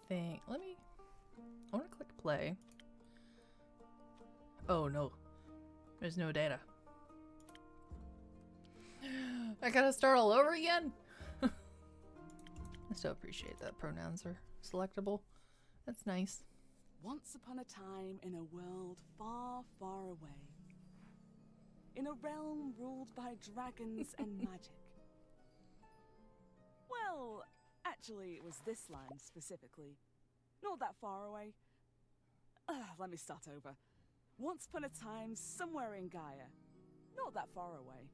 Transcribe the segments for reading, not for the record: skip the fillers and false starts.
think. I want to click play. Oh no. There's no data. I gotta start all over again? I still appreciate that pronouns are selectable. That's nice. Once upon a time in a world far, far away. In a realm ruled by dragons and magic. Well, actually, it was this land specifically. Not that far away. Let me start over. Once upon a time, somewhere in Gaia. Not that far away.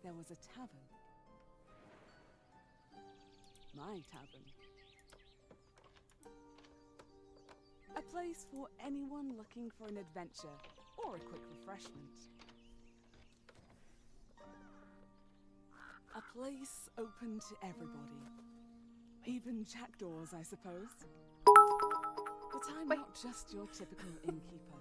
There was a tavern. My tavern. A place for anyone looking for an adventure or a quick refreshment. A place open to everybody. Even jackdaws, I suppose. But I'm not just your typical innkeeper.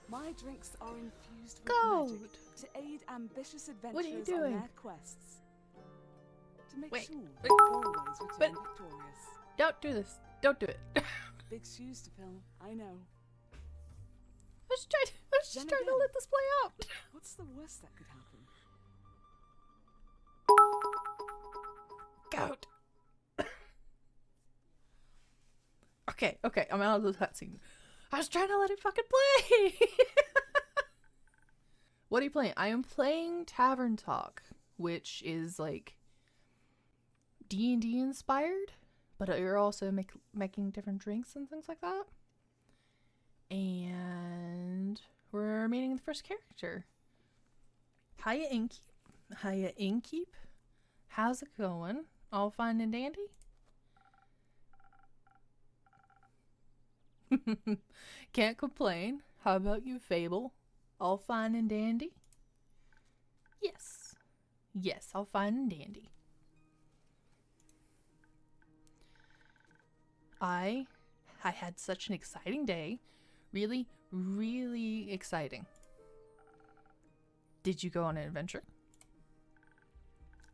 My drinks are infused with magic to aid ambitious adventurers on their quests. To make sure they always return victorious. Don't do this. Don't do it. Big shoes to fill, I know. I was just trying to let this play out. What's the worst that could happen? Goat. Okay, I'm out of the cutscene. I was trying to let it fucking play. What are you playing? I am playing Tavern Talk, which is like D&D inspired, but you're also making different drinks and things like that. And we're meeting the first character. Hiya Innkeep. How's it going? All fine and dandy? Can't complain. How about you, Fable? All fine and dandy? Yes. Yes, all fine and dandy. I had such an exciting day. Really, really exciting. Did you go on an adventure?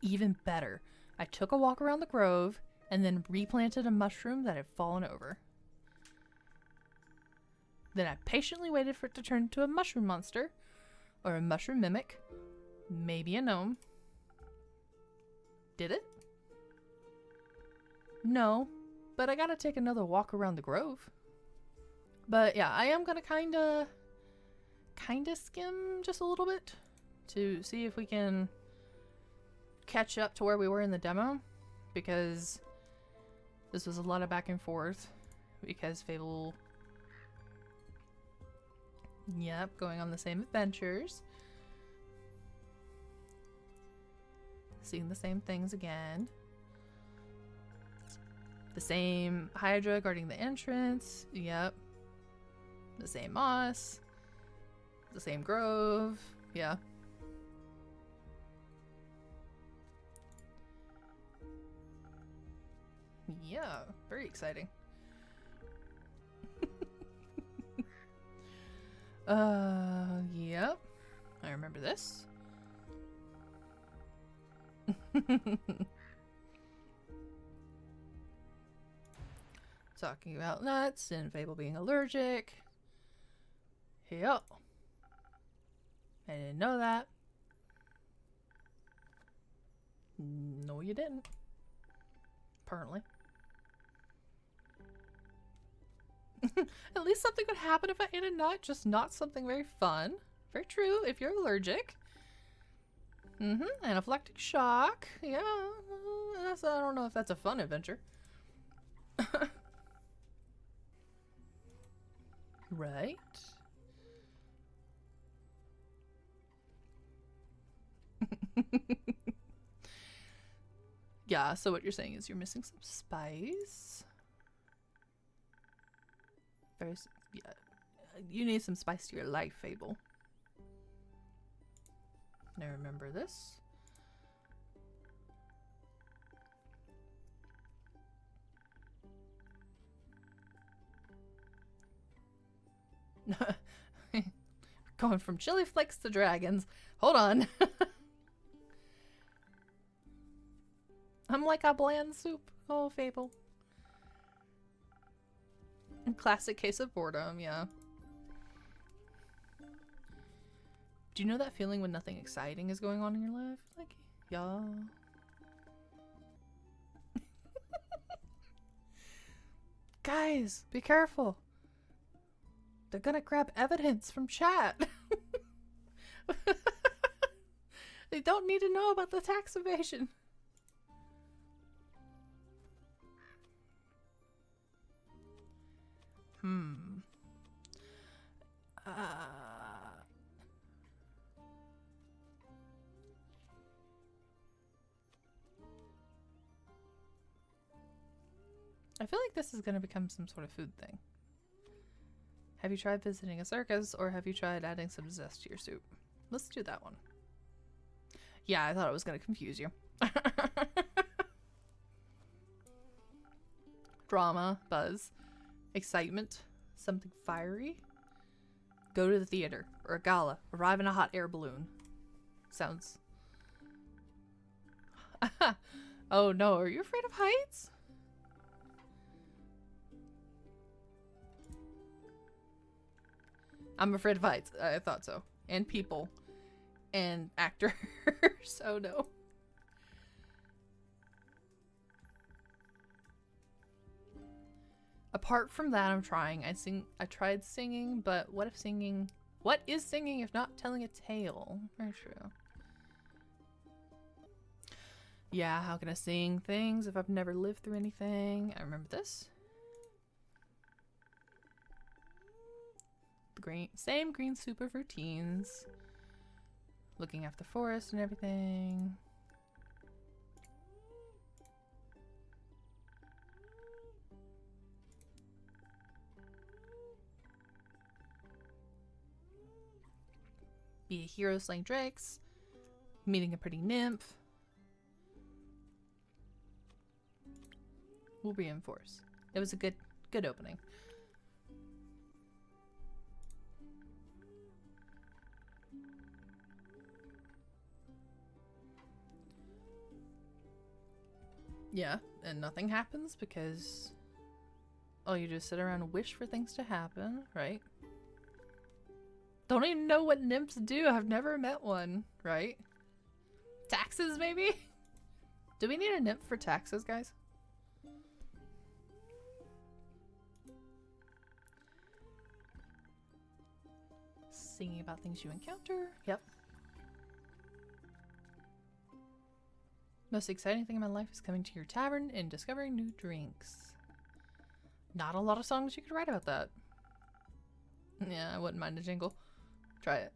Even better. I took a walk around the grove and then replanted a mushroom that had fallen over. Then I patiently waited for it to turn into a mushroom monster, or a mushroom mimic, maybe a gnome. Did it? No, but I gotta take another walk around the grove. But yeah, I am gonna kinda skim just a little bit to see if we can catch up to where we were in the demo, because this was a lot of back and forth, because Fable, yep, going on the same adventures, seeing the same things again, the same Hydra guarding the entrance, yep, the same moss, the same grove, yeah. Yeah, very exciting. Yep. I remember this. Talking about nuts and Fable being allergic. Yep. I didn't know that. No, you didn't. Apparently. At least something would happen if I ate a nut, just not something very fun. Very true, if you're allergic. Anaphylactic shock. Yeah, I don't know if that's a fun adventure. Right? Yeah, so what you're saying is you're missing some spice. Yeah, you need some spice to your life, Fable. Now remember this. Going from chili flakes to dragons. Hold on. I'm like a bland soup. Oh, Fable. Classic case of boredom, yeah. Do you know that feeling when nothing exciting is going on in your life? Like, yeah. Guys, be careful. They're gonna grab evidence from chat. They don't need to know about the tax evasion. I feel like this is going to become some sort of food thing. Have you tried visiting a circus, or have you tried adding some zest to your soup? Let's do that one. Yeah, I thought it was going to confuse you. Drama, buzz, excitement, something fiery. Go to the theater, or a gala, arrive in a hot air balloon. Sounds... Oh no, are you afraid of heights? I'm afraid of heights. I thought so. And people. And actors. Oh no. Apart from that, I'm trying. I tried singing, but what if singing... What is singing if not telling a tale? Very true. Yeah, how can I sing things if I've never lived through anything? I remember this. Same green soup of routines. Looking after the forest and everything. Be a hero slaying drakes. Meeting a pretty nymph. We'll reinforce. It was a good opening. Yeah, and nothing happens because you just sit around and wish for things to happen, right? Don't even know what nymphs do. I've never met one, right? Taxes, maybe? Do we need a nymph for taxes, guys? Singing about things you encounter. Yep. Most exciting thing in my life is coming to your tavern and discovering new drinks. Not a lot of songs you could write about that. Yeah, I wouldn't mind a jingle. Try it.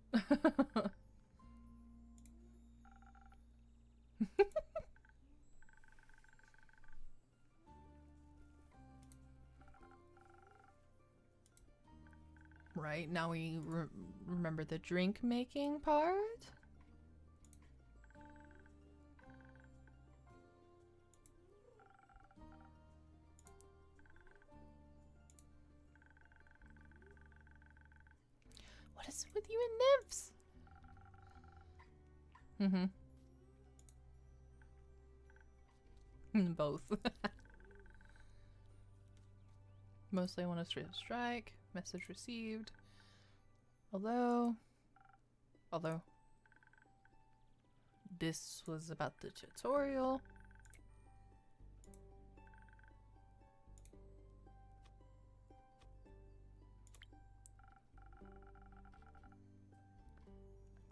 Right, now we remember the drink making part. What is it with you and nymphs? Both. Mostly I want to strike. Message received. Although this was about the tutorial.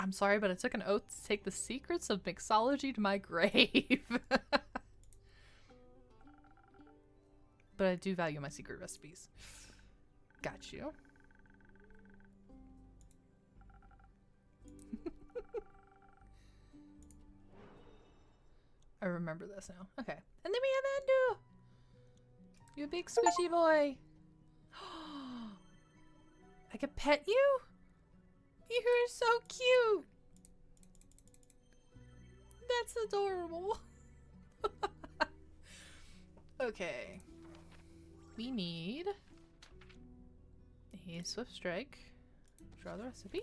I'm sorry, but I took an oath to take the secrets of mixology to my grave. But I do value my secret recipes. Got you. I remember this now. Okay. And then we have Andu! You big squishy boy! I could pet you? You're so cute! That's adorable. Okay. We need a swift strike. Draw the recipe.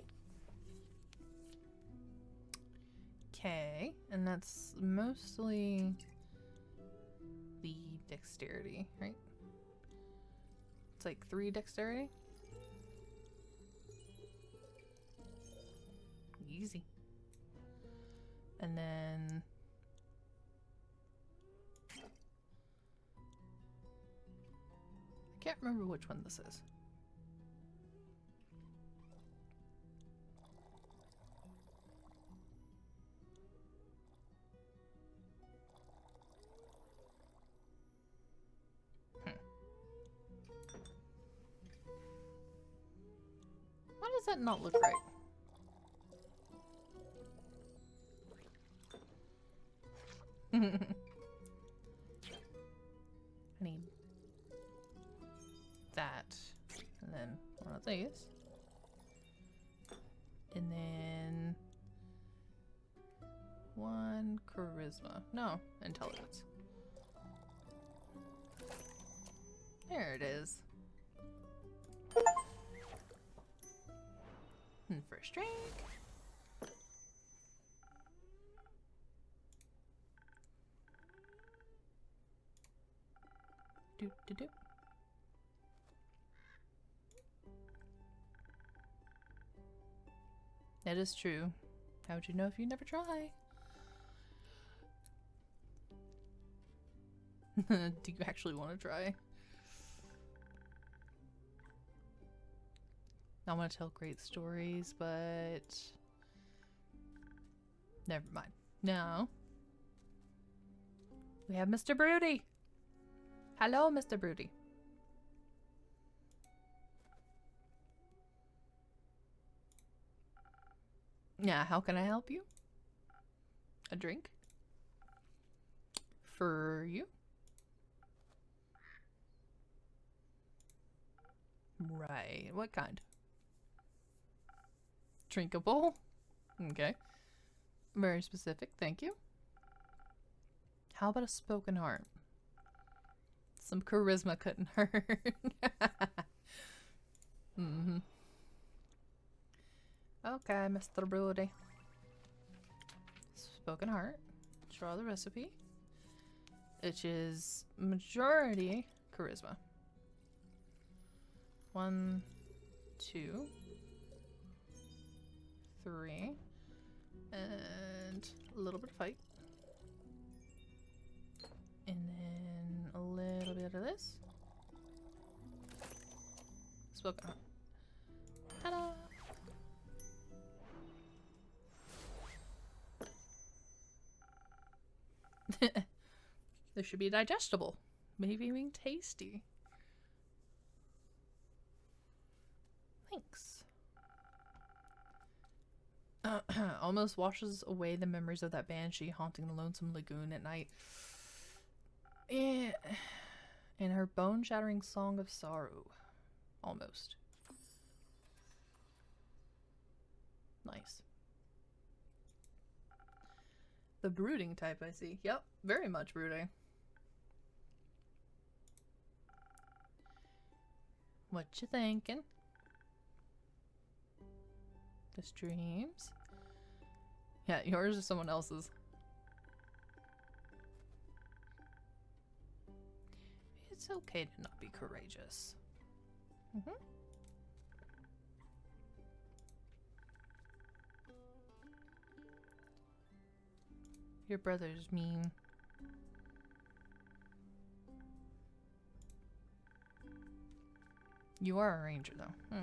Okay, and that's mostly dexterity, right? It's like 3 dexterity. Easy. And then I can't remember which one this is. Why does that not look right? I need that. And then one of these. And then 1 charisma. No, intelligence. There it is. And first drink. Do do do. That is true. How would you know if you never try? Do you actually want to try? I want to tell great stories, but never mind. No. We have Mr. Broody. Hello, Mr. Broody. Yeah, how can I help you? A drink? For you? Right. What kind? Drinkable? Okay. Very specific, thank you. How about a spoken heart? Some charisma couldn't hurt. Mm-hmm. Okay, Mr. Broody. Spoken heart. Draw the recipe. Which is majority charisma. 1, 2, 3, and a little bit of fight. And then a little bit of this. Spoken heart. Ta-da! This should be digestible. Maybe even tasty. Thanks. Almost washes away the memories of that banshee haunting the lonesome lagoon at night. In her bone-shattering song of sorrow. Almost. Nice. The brooding type, I see. Yep, very much brooding. What you thinking? The streams? Yeah, yours or someone else's. It's okay to not be courageous. Mm-hmm. Your brother's mean. You are a ranger, though.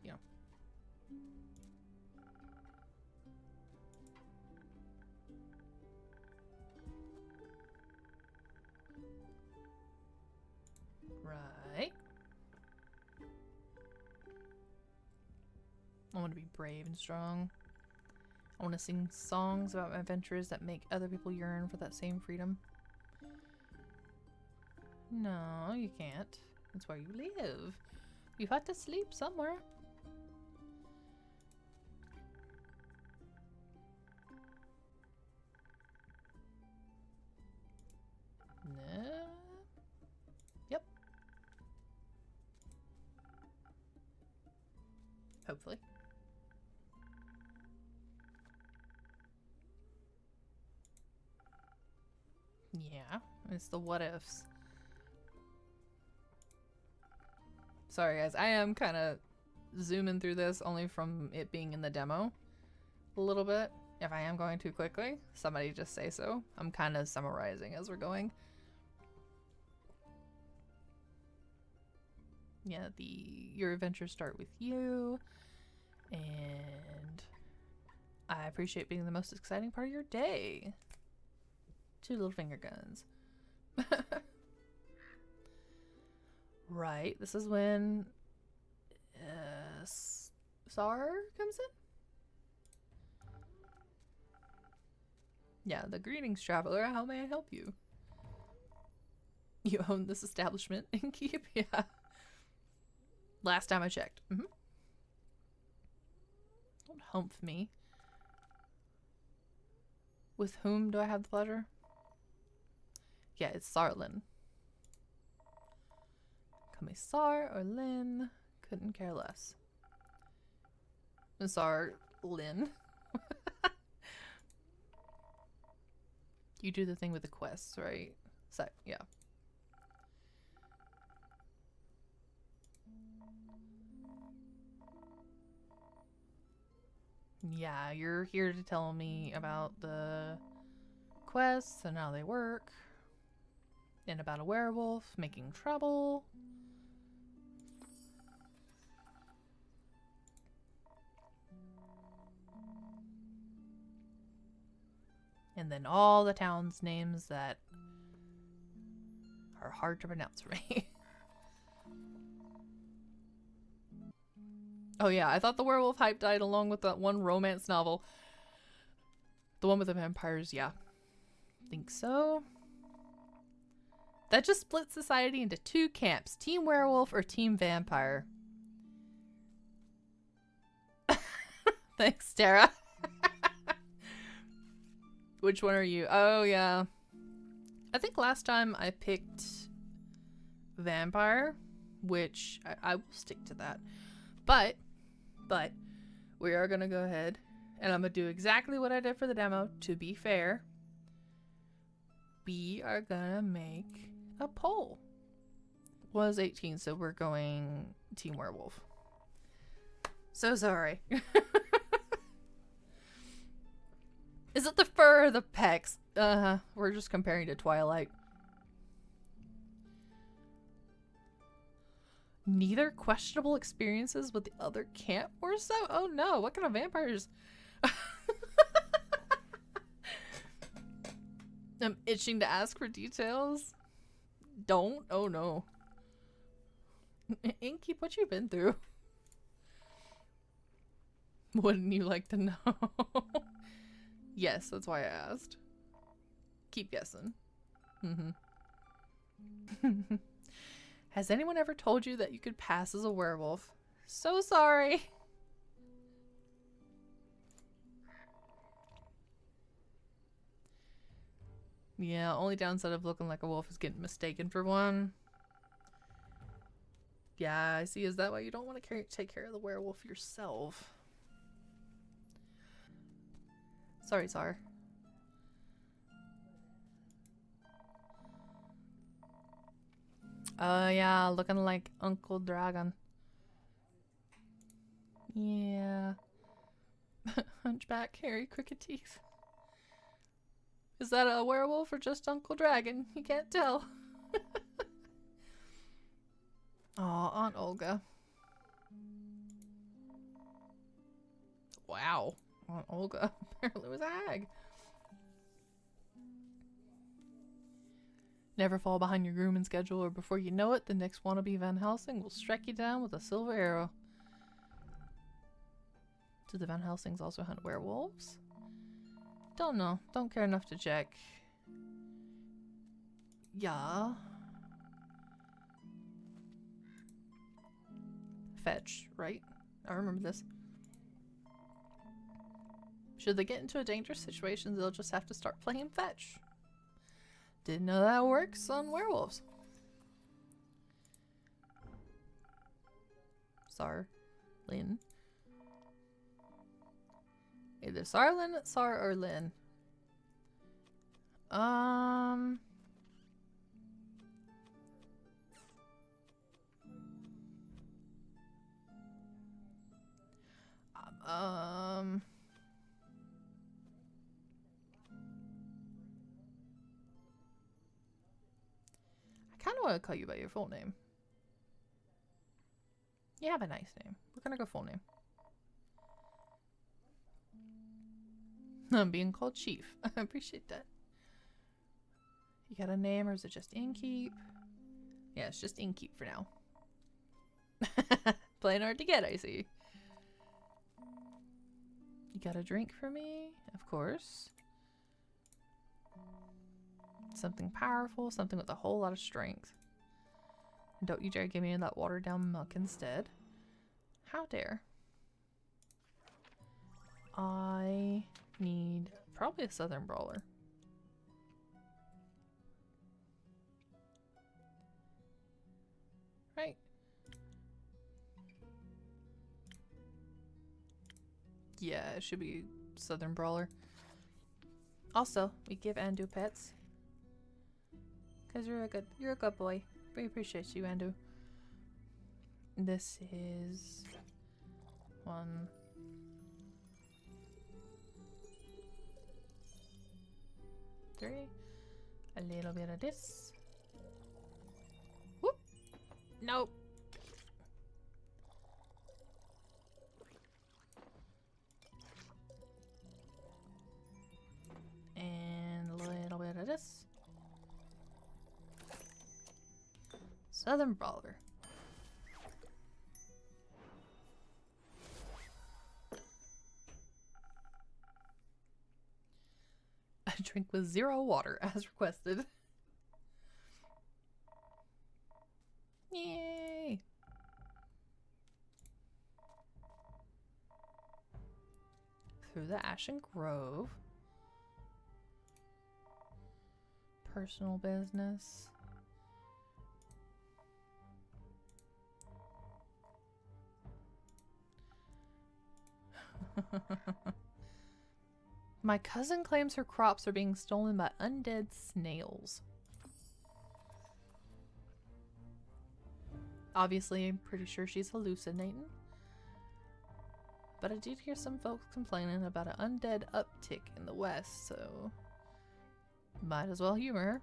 Yeah. Right. I want to be brave and strong. I want to sing songs about my adventures that make other people yearn for that same freedom. No, you can't. It's where you live. You've had to sleep somewhere. No. Yep. Hopefully. Yeah, it's the what ifs. Sorry guys, I am kind of zooming through this only from it being in the demo a little bit. If I am going too quickly, somebody just say so. I'm kind of summarizing as we're going. Yeah, your adventures start with you, and I appreciate being the most exciting part of your day. 2 little finger guns. Right, this is when Sar comes in? Yeah, the greetings, traveler. How may I help you? You own this establishment and keep? Yeah. Last time I checked. Don't humph me. With whom do I have the pleasure? Yeah, it's Sarlin. Call me Sar or Lynn. Couldn't care less. Sar, Lynn. You do the thing with the quests, right? So, yeah. Yeah, you're here to tell me about the quests and how they work. And about a werewolf making trouble. And then all the town's names that are hard to pronounce for me. Oh yeah, I thought the werewolf hype died along with that one romance novel. The one with the vampires, yeah. Think so. That just split society into 2 camps. Team werewolf or team vampire. Thanks, Tara. Which one are you? Oh, yeah. I think last time I picked vampire, which I will stick to that. But we are going to go ahead and I'm going to do exactly what I did for the demo. To be fair, we are going to make a poll. Was 18, so we're going team werewolf. So sorry. Is it the fur or the pecs? We're just comparing to Twilight. Neither questionable experiences with the other camp or so? Oh no, what kind of vampires? I'm itching to ask for details. Don't? Oh no. Inky, what you been through? Wouldn't you like to know? Yes, that's why I asked. Keep guessing. Has anyone ever told you that you could pass as a werewolf? So sorry. Yeah, only downside of looking like a wolf is getting mistaken for one. Yeah, I see. Is that why you don't want to take care of the werewolf yourself? Sorry, Sar. Yeah, looking like Uncle Dragon. Yeah. Hunchback, hairy, crooked teeth. Is that a werewolf or just Uncle Dragon? You can't tell. Aw, Aunt Olga. Wow. Aunt Olga apparently was a hag. Never fall behind your grooming schedule, or before you know it, the next wannabe Van Helsing will strike you down with a silver arrow. Do the Van Helsings also hunt werewolves? Don't know. Don't care enough to check. Yeah. Fetch, right? I remember this. Should they get into a dangerous situation, they'll just have to start playing fetch. Didn't know that works on werewolves. Lynn. Either Sarlin, Sar, or Lynn. I kind of want to call you by your full name. You have a nice name. We're gonna go full name. I'm being called Chief. I appreciate that. You got a name or is it just Innkeep? Yeah, it's just Innkeep for now. Playing hard to get, I see. You got a drink for me? Of course. Something powerful, something with a whole lot of strength. Don't you dare give me that watered down muck instead. How dare. I need probably a Southern Brawler. Right. Yeah, it should be Southern Brawler. Also, we give Andu pets. Cause you're a good boy. We appreciate you, Andu. This is 1, 3. A little bit of this. Whoop! Nope. And a little bit of this. Southern Brawler. A drink with 0 water as requested. Yay! Through the Ashen Grove. Personal business. My cousin claims her crops are being stolen by undead snails. Obviously, I'm pretty sure she's hallucinating. But I did hear some folks complaining about an undead uptick in the west, so might as well humor her.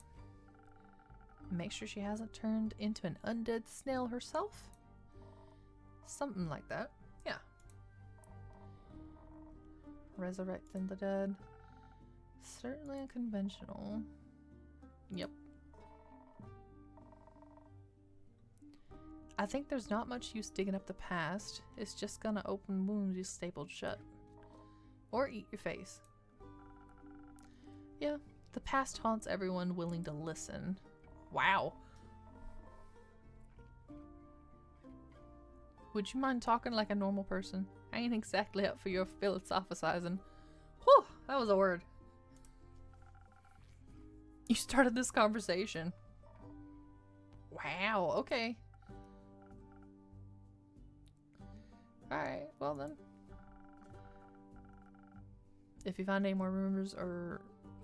Make sure she hasn't turned into an undead snail herself. Something like that. Yeah. Resurrecting the dead. Certainly unconventional. Yep. I think there's not much use digging up the past. It's just gonna open wounds you stapled shut. Or eat your face. Yeah, the past haunts everyone willing to listen. Wow. Would you mind talking like a normal person? I ain't exactly up for your philosophizing. Whew, that was a word. You started this conversation. Wow, okay. Alright, well then. If you find any more rumors or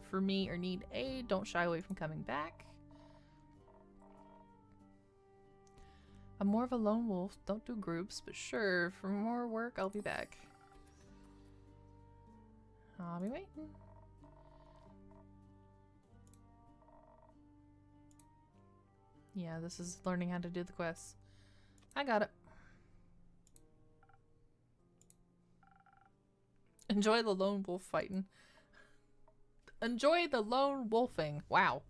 for me or need aid, don't shy away from coming back. I'm more of a lone wolf, don't do groups, but sure, for more work, I'll be back. I'll be waiting. Yeah, this is learning how to do the quests. I got it. Enjoy the lone wolf fighting. Enjoy the lone wolfing. Wow.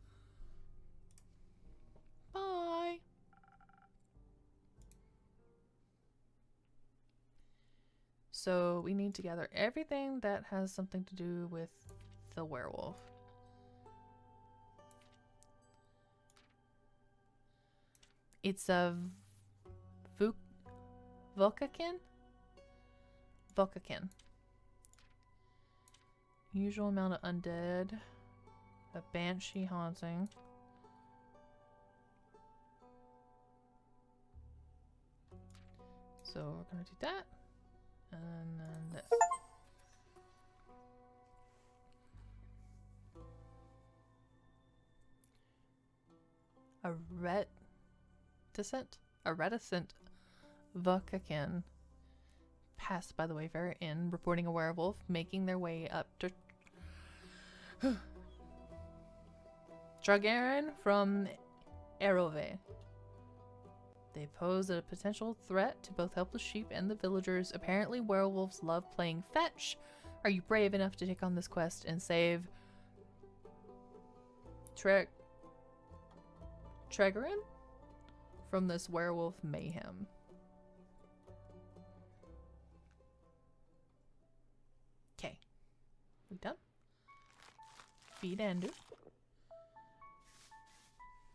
Bye. So we need to gather everything that has something to do with the werewolf. It's a Vokakin? Vokakin. Usual amount of undead. A banshee haunting. So we're gonna do that. And then this. A reticent Vokakin. pass by the Wayfarer Inn, reporting a werewolf making their way up to Tragaran from Erove. They pose a potential threat to both helpless sheep and the villagers. Apparently, werewolves love playing fetch. Are you brave enough to take on this quest and save Tragaran from this werewolf mayhem? Okay. We done? Feed Andrew.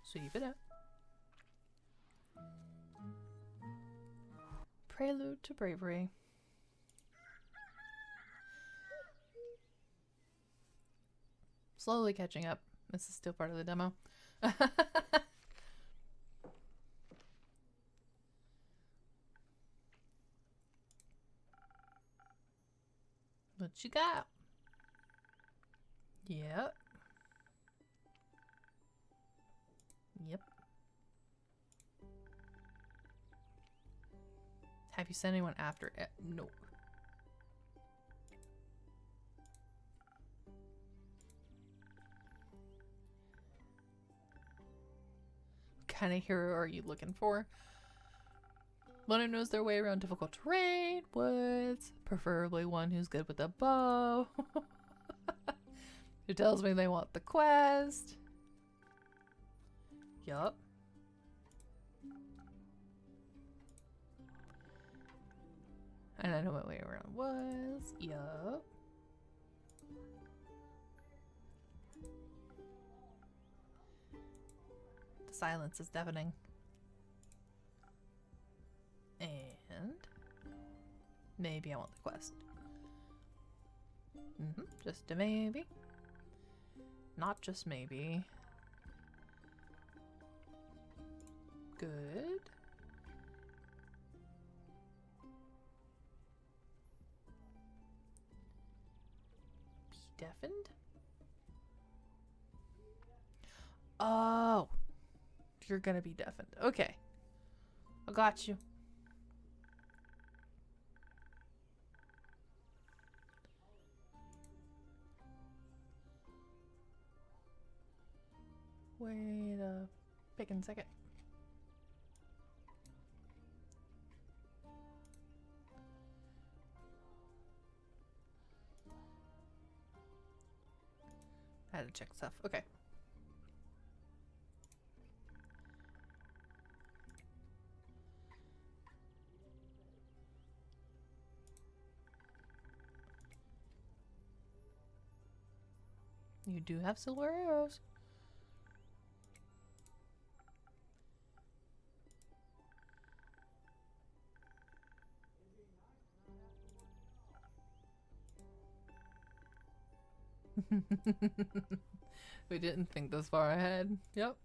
Sweep it up. Prelude to Bravery. Slowly catching up. This is still part of the demo. What you got? Yep. Yep. Have you sent anyone after it? No. What kind of hero are you looking for? One who knows their way around difficult terrain, woods, preferably one who's good with a bow. Who tells me they want the quest. Yup. And I know what way around was. Yup. The silence is deafening. And maybe I want the quest. Just a maybe. Not just maybe. Good. Be deafened? Oh. You're gonna be deafened. Okay. I got you. Wait a pickin' second. I had to check stuff. Okay. You do have silver arrows. We didn't think this far ahead. Yep.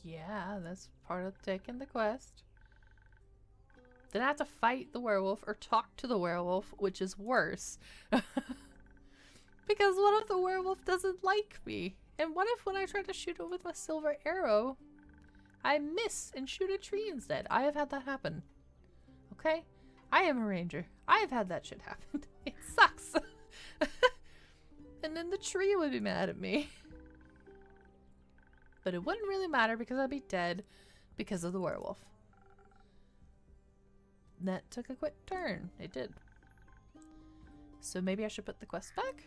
Yeah, that's part of taking the quest. Then I have to fight the werewolf or talk to the werewolf, which is worse. Because what if the werewolf doesn't like me? And what if when I try to shoot it with my silver arrow, I miss and shoot a tree instead? I have had that happen. Okay? I am a ranger. I have had that shit happen. It sucks. And then the tree would be mad at me. But it wouldn't really matter because I'd be dead because of the werewolf. That took a quick turn. It did. So maybe I should put the quest back?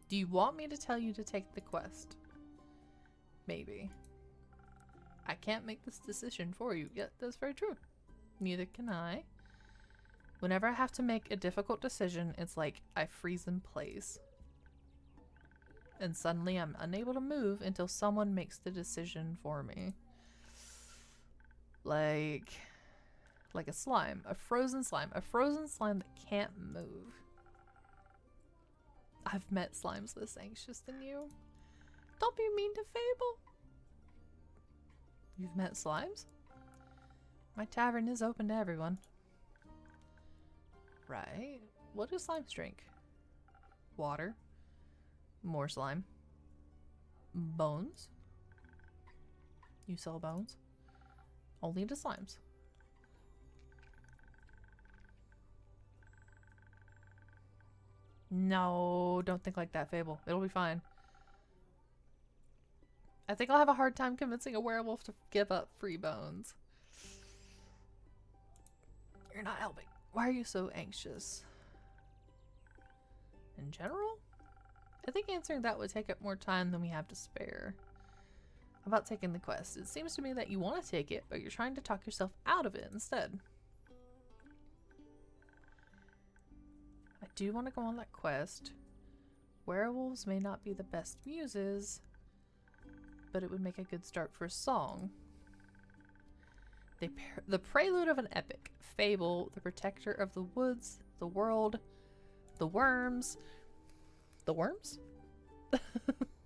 Do you want me to tell you to take the quest? Maybe. I can't make this decision for you. Yeah, that's very true. Neither can I. Whenever I have to make a difficult decision, it's like I freeze in place. And suddenly I'm unable to move until someone makes the decision for me. Like a slime. A frozen slime. A frozen slime that can't move. I've met slimes less anxious than you. Don't be mean to Fable. You've met slimes? My tavern is open to everyone. Right. What do slimes drink? Water. More slime. bones. You sell bones? Only to slimes. No, don't think like that, Fable. It'll be fine. I think I'll have a hard time convincing a werewolf to give up free bones. You're not helping. Why are you so anxious? In general? I think answering that would take up more time than we have to spare. About taking the quest. It seems to me that you want to take it, but you're trying to talk yourself out of it instead. I do want to go on that quest. Werewolves may not be the best muses, but it would make a good start for a song. The prelude of an epic. Fable, the protector of the woods, the world, the worms. The worms?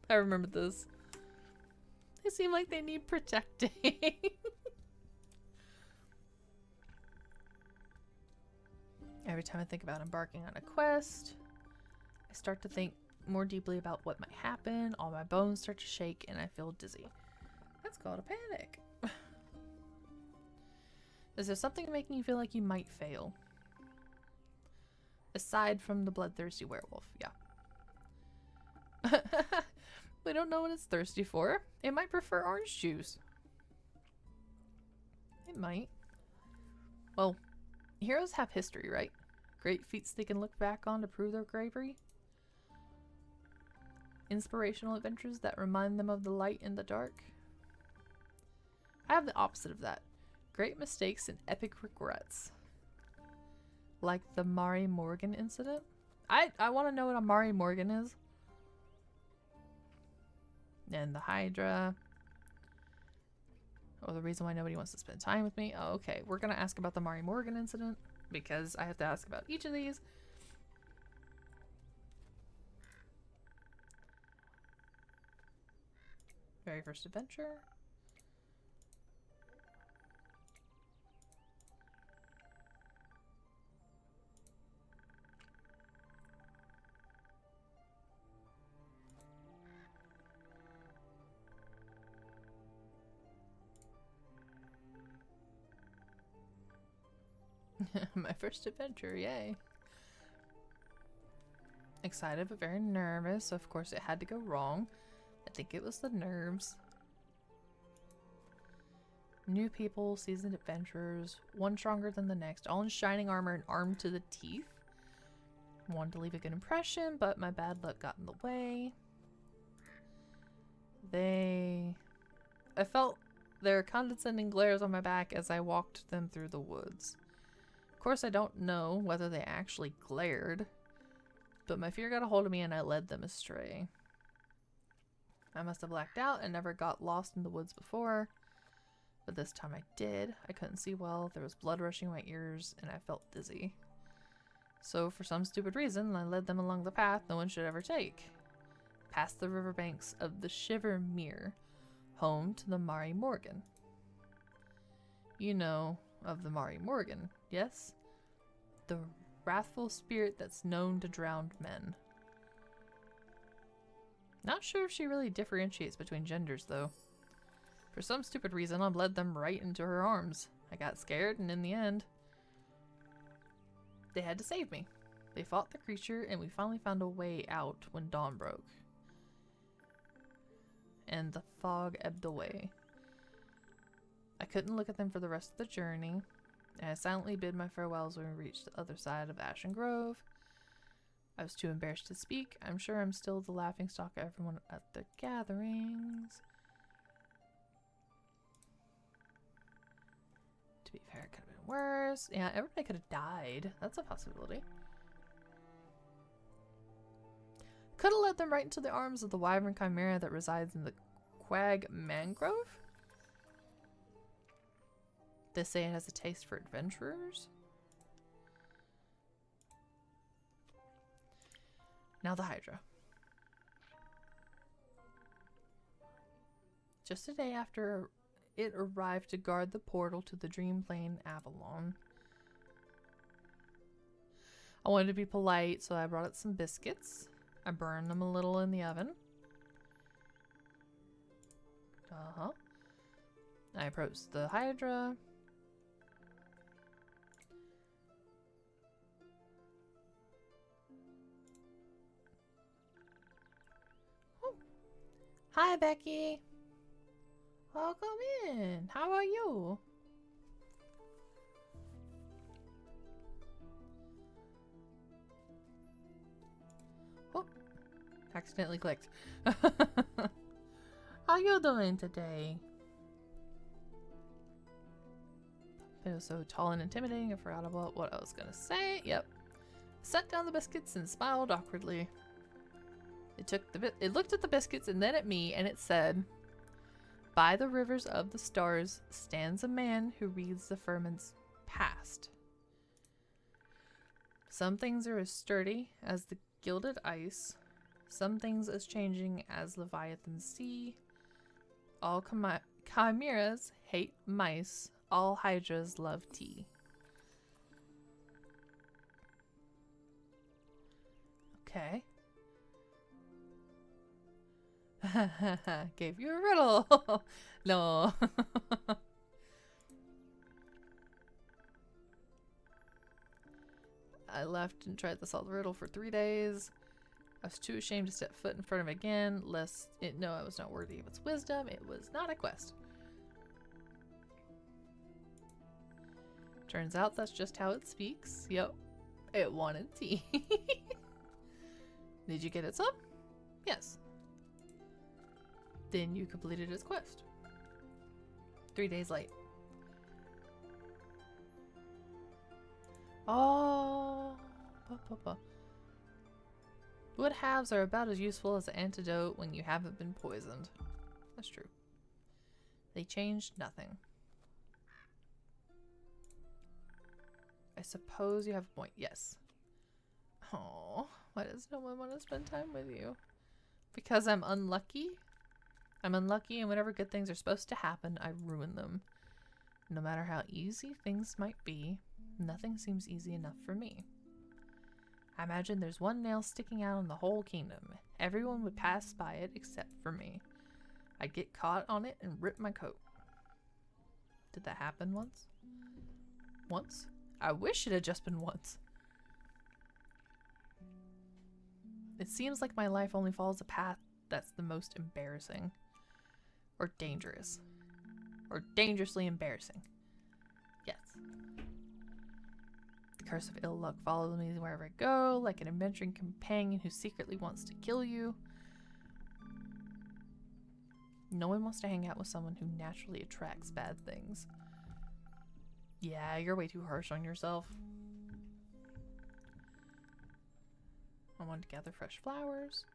I remember this. They seem like they need protecting. Every time I think about embarking on a quest, I start to think more deeply about what might happen. All my bones start to shake and I feel dizzy. That's called a panic. Is there something making you feel like you might fail? Aside from the bloodthirsty werewolf, yeah. We don't know what it's thirsty for. It might prefer orange juice. It might. Well, heroes have history, right? Great feats they can look back on to prove their bravery. Inspirational adventures that remind them of the light in the dark. I have the opposite of that. Great mistakes and epic regrets. Like the Mari Morgan incident. I want to know what a Mari Morgan is. And the Hydra. Or the reason why nobody wants to spend time with me. Oh, okay. We're going to ask about the Mari Morgan incident. Because I have to ask about each of these. Very first adventure. My first adventure, yay. Excited but very nervous. Of course it had to go wrong. I think it was the nerves. New people, seasoned adventurers, one stronger than the next, all in shining armor and armed to the teeth. Wanted to leave a good impression, but my bad luck got in the way. I felt their condescending glares on my back as I walked them through the woods. Of course, I don't know whether they actually glared, but my fear got a hold of me and I led them astray. I must have blacked out and never got lost in the woods before, but this time I did. I couldn't see well, there was blood rushing my ears, and I felt dizzy. So for some stupid reason, I led them along the path no one should ever take. Past the riverbanks of the Shivermere, home to the Mari Morgan. You know of the Mari Morgan, yes? The wrathful spirit that's known to drowned men. Not sure if she really differentiates between genders, though. For some stupid reason, I led them right into her arms. I got scared, and in the end, they had to save me. They fought the creature, and we finally found a way out when dawn broke. And the fog ebbed away. I couldn't look at them for the rest of the journey, and I silently bid my farewells when we reached the other side of Ashen Grove. I was too embarrassed to speak. I'm sure I'm still the laughingstock of everyone at the gatherings. To be fair, it could have been worse. Yeah, everybody could have died. That's a possibility. Could have led them right into the arms of the wyvern chimera that resides in the Quag Mangrove. They say it has a taste for adventurers. Now the Hydra. Just a day after it arrived to guard the portal to the Dreamplane Avalon. I wanted to be polite, so I brought it some biscuits. I burned them a little in the oven. Uh-huh. I approached the Hydra. Oh. Hi, Becky. Welcome in. How are you? Oh, accidentally clicked. How you doing today? It was so tall and intimidating, I forgot about what I was gonna say. Yep. Set down the biscuits and smiled awkwardly. It looked at the biscuits and then at me, and it said, "By the rivers of the stars stands a man who reads the firmament's past. Some things are as sturdy as the gilded ice, some things as changing as Leviathan's sea. All chimeras hate mice, all hydras love tea." Okay. Gave you a riddle. No. I left and tried to solve the riddle for 3 days. I was too ashamed to step foot in front of it again, lest it know I was not worthy of its wisdom. It was not a quest. Turns out that's just how it speaks. Yep. It wanted tea. Did you get it some? Yes. Then you completed its quest. 3 days late. Oh. Wood halves are about as useful as an antidote when you haven't been poisoned. That's true. They changed nothing. I suppose you have a point. Yes. Oh, why does no one want to spend time with you? Because I'm unlucky? I'm unlucky, and whenever good things are supposed to happen, I ruin them. No matter how easy things might be, nothing seems easy enough for me. I imagine there's one nail sticking out in the whole kingdom. Everyone would pass by it except for me. I'd get caught on it and rip my coat. Did that happen once? Once? I wish it had just been once. It seems like my life only follows a path that's the most embarrassing. Or dangerous. Or dangerously embarrassing. Yes. The curse of ill luck follows me wherever I go, like an adventuring companion who secretly wants to kill you. No one wants to hang out with someone who naturally attracts bad things. Yeah, you're way too harsh on yourself. I want to gather fresh flowers.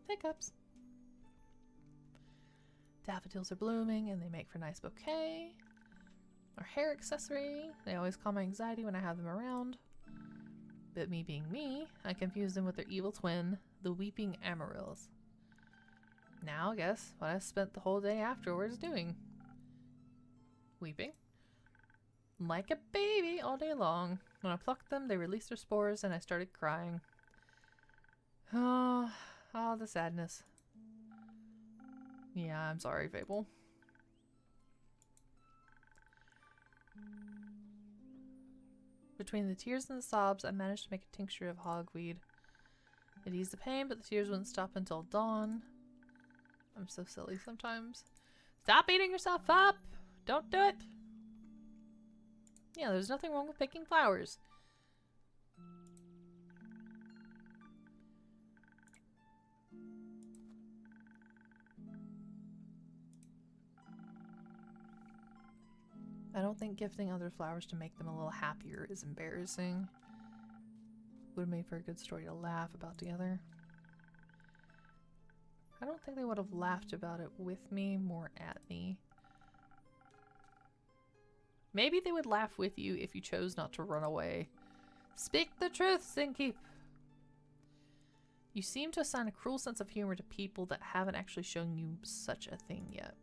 Hiccups. Daffodils are blooming and they make for a nice bouquet. Or hair accessory. They always calm my anxiety when I have them around. But me being me, I confuse them with their evil twin, the weeping amaryllis. Now guess what I spent the whole day afterwards doing. Weeping. Like a baby all day long. When I plucked them, they released their spores and I started crying. Oh, the sadness. Yeah, I'm sorry, Fable. Between the tears and the sobs, I managed to make a tincture of hogweed. It eased the pain, but the tears wouldn't stop until dawn. I'm so silly sometimes. Stop beating yourself up! Don't do it! Yeah, there's nothing wrong with picking flowers. I don't think gifting other flowers to make them a little happier is embarrassing. Would have made for a good story to laugh about together. I don't think they would have laughed about it with me, more at me. Maybe they would laugh with you if you chose not to run away. Speak the truth, Sinkeep! You seem to assign a cruel sense of humor to people that haven't actually shown you such a thing yet.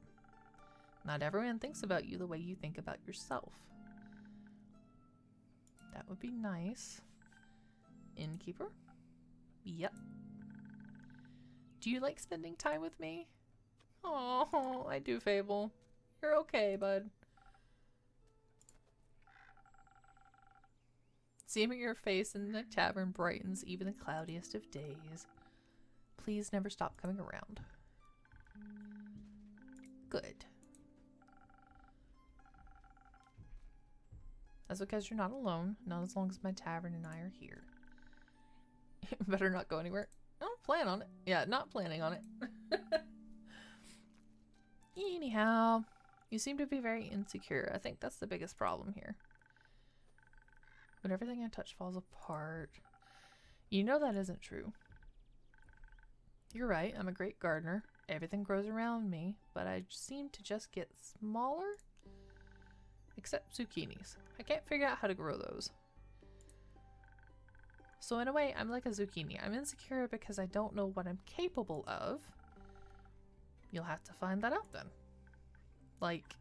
Not everyone thinks about you the way you think about yourself. That would be nice. Innkeeper? Yep. Do you like spending time with me? Oh, I do, Fable. You're okay, bud. Seeing your face in the tavern brightens even the cloudiest of days. Please never stop coming around. Good. That's because you're not alone. Not as long as my tavern and I are here. Better not go anywhere. I don't plan on it. Yeah, not planning on it. Anyhow, you seem to be very insecure. I think that's the biggest problem here. When everything I touch falls apart. You know that isn't true. You're right, I'm a great gardener. Everything grows around me, but I seem to just get smaller. Except zucchinis. I can't figure out how to grow those. So in a way, I'm like a zucchini. I'm insecure because I don't know what I'm capable of. You'll have to find that out then. Like,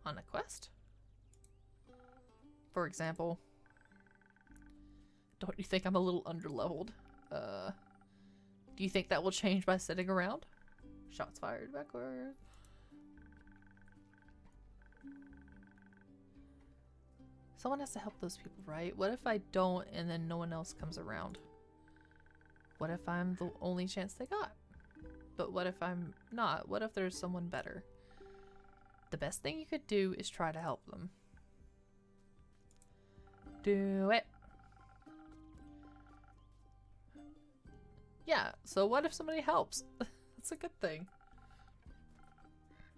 on a quest? For example, don't you think I'm a little underleveled? Do you think that will change by sitting around? Shots fired backwards. Someone has to help those people, right? What if I don't and then no one else comes around? What if I'm the only chance they got? But what if I'm not? What if there's someone better? The best thing you could do is try to help them. Do it. Yeah, so what if somebody helps? That's a good thing.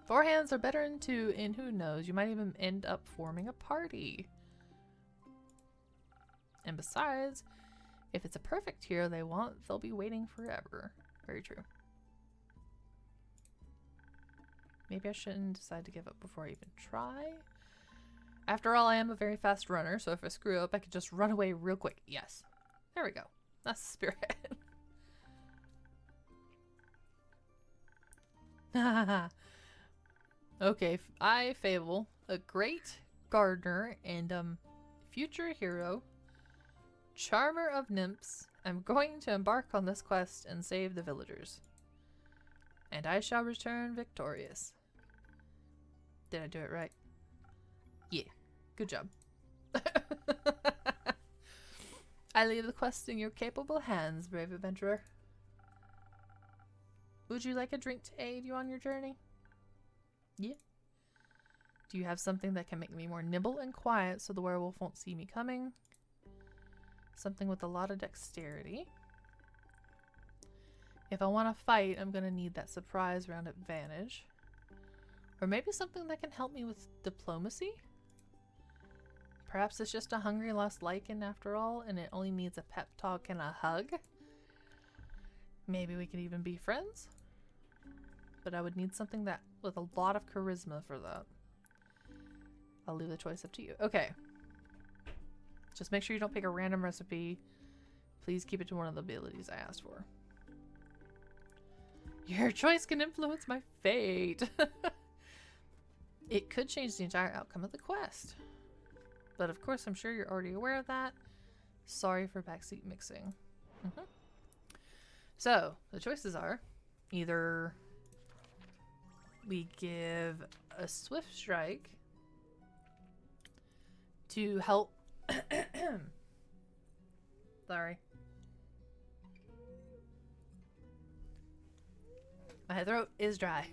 4 hands are better than 2, and who knows, you might even end up forming a party. And besides, if it's a perfect hero they want, they'll be waiting forever. Very true. Maybe I shouldn't decide to give up before I even try. After all, I am a very fast runner, so if I screw up, I could just run away real quick. Yes. There we go. That's the spirit. Okay, I, Fable, a great gardener and future hero, charmer of nymphs, am going to embark on this quest and save the villagers. And I shall return victorious. Did I do it right? Yeah, good job. I leave the quest in your capable hands, brave adventurer. Would you like a drink to aid you on your journey? Yeah. Do you have something that can make me more nimble and quiet so the werewolf won't see me coming? Something with a lot of dexterity. If I want to fight, I'm going to need that surprise round advantage. Or maybe something that can help me with diplomacy? Perhaps it's just a hungry lost lichen after all, and it only needs a pep talk and a hug? Maybe we could even be friends? But I would need something that with a lot of charisma for that. I'll leave the choice up to you. Okay. Just make sure you don't pick a random recipe. Please keep it to one of the abilities I asked for. Your choice can influence my fate. It could change the entire outcome of the quest. But of course, I'm sure you're already aware of that. Sorry for backseat mixing. So, the choices are either we give a swift strike to help. Sorry. My throat is dry.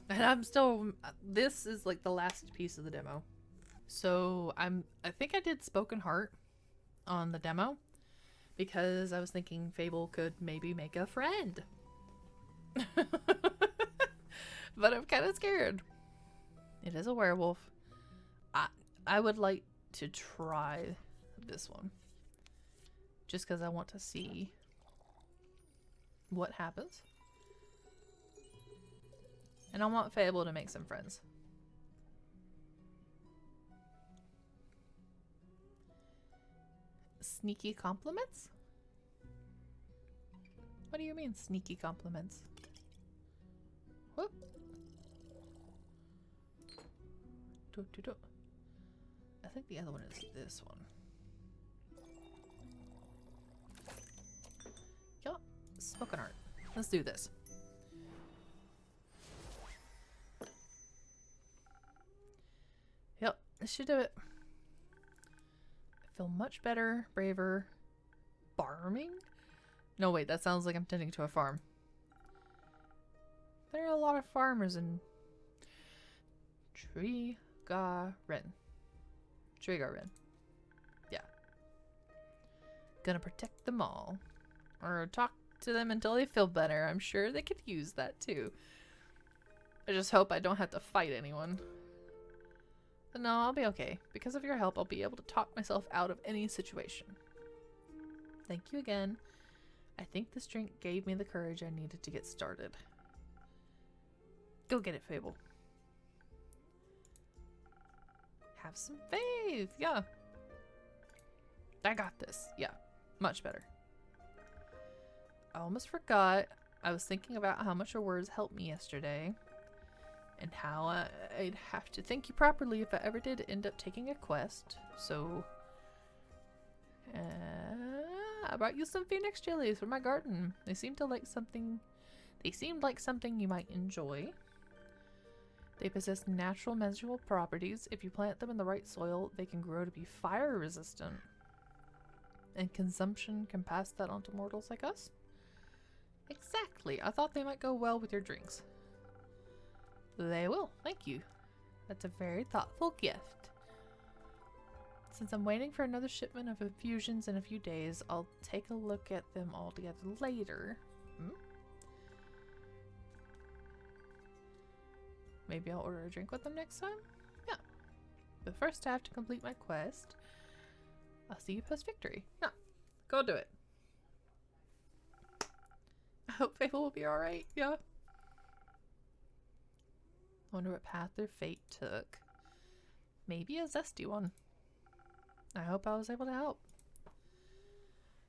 And I'm still, this is like the last piece of the demo. So I think I did Spoken Heart on the demo because I was thinking Fable could maybe make a friend. But I'm kind of scared. It is a werewolf. I would like to try this one just because I want to see what happens. And I want Fable to make some friends. Sneaky compliments? What do you mean, sneaky compliments? Whoop. I think the other one is this one. Yeah. spoken art. Let's do this. Yep, this should do it. I feel much better, braver. Farming? No, wait, that sounds like I'm tending to a farm. There are a lot of farmers in Treegarren. Treegarren. Yeah. Gonna protect them all. Or talk to them until they feel better. I'm sure they could use that too. I just hope I don't have to fight anyone. But no, I'll be okay. Because of your help, I'll be able to talk myself out of any situation. Thank you again. I think this drink gave me the courage I needed to get started. Go get it, Fable. Have some faith. Yeah. I got this. Yeah. Much better. I almost forgot. I was thinking about how much your words helped me yesterday. And how I'd have to thank you properly if I ever did end up taking a quest. So... I brought you some phoenix chilies from my garden. They seemed like something you might enjoy. They possess natural medicinal properties. If you plant them in the right soil, they can grow to be fire resistant. And consumption can pass that on to mortals like us? Exactly. I thought they might go well with your drinks. They will. Thank you. That's a very thoughtful gift. Since I'm waiting for another shipment of infusions in a few days, I'll take a look at them all together later. Maybe I'll order a drink with them next time? Yeah. But first I have to complete my quest. I'll see you post-victory. Yeah. Go do it. I hope Fable will be alright. Yeah. Wonder what path their fate took. Maybe a zesty one. I hope I was able to help.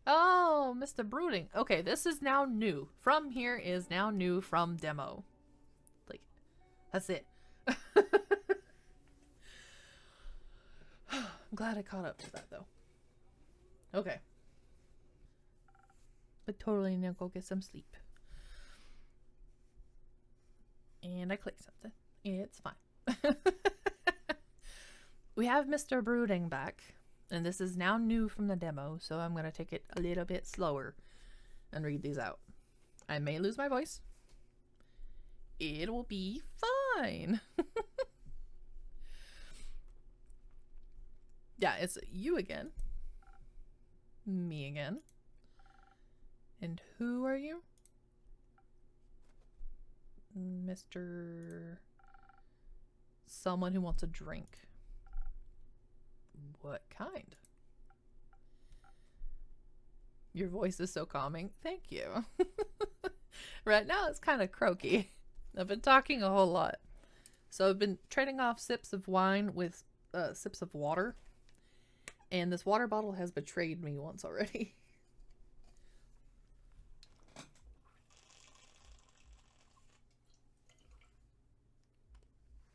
Oh, Mr. Brooding. Okay, this is now new. From here is now new from demo. Like, that's it. I'm glad I caught up to that, though. Okay. But totally need to go get some sleep. And I clicked something. It's fine. We have Mr. Brooding back. And this is now new from the demo, so I'm going to take it a little bit slower and read these out. I may lose my voice. It will be fine. Yeah, it's you again. Me again. And who are you? Mr. Someone who wants a drink. What kind? Your voice is so calming. Thank you. Right now it's kind of croaky. I've been talking a whole lot. So I've been trading off sips of wine with sips of water. And this water bottle has betrayed me once already.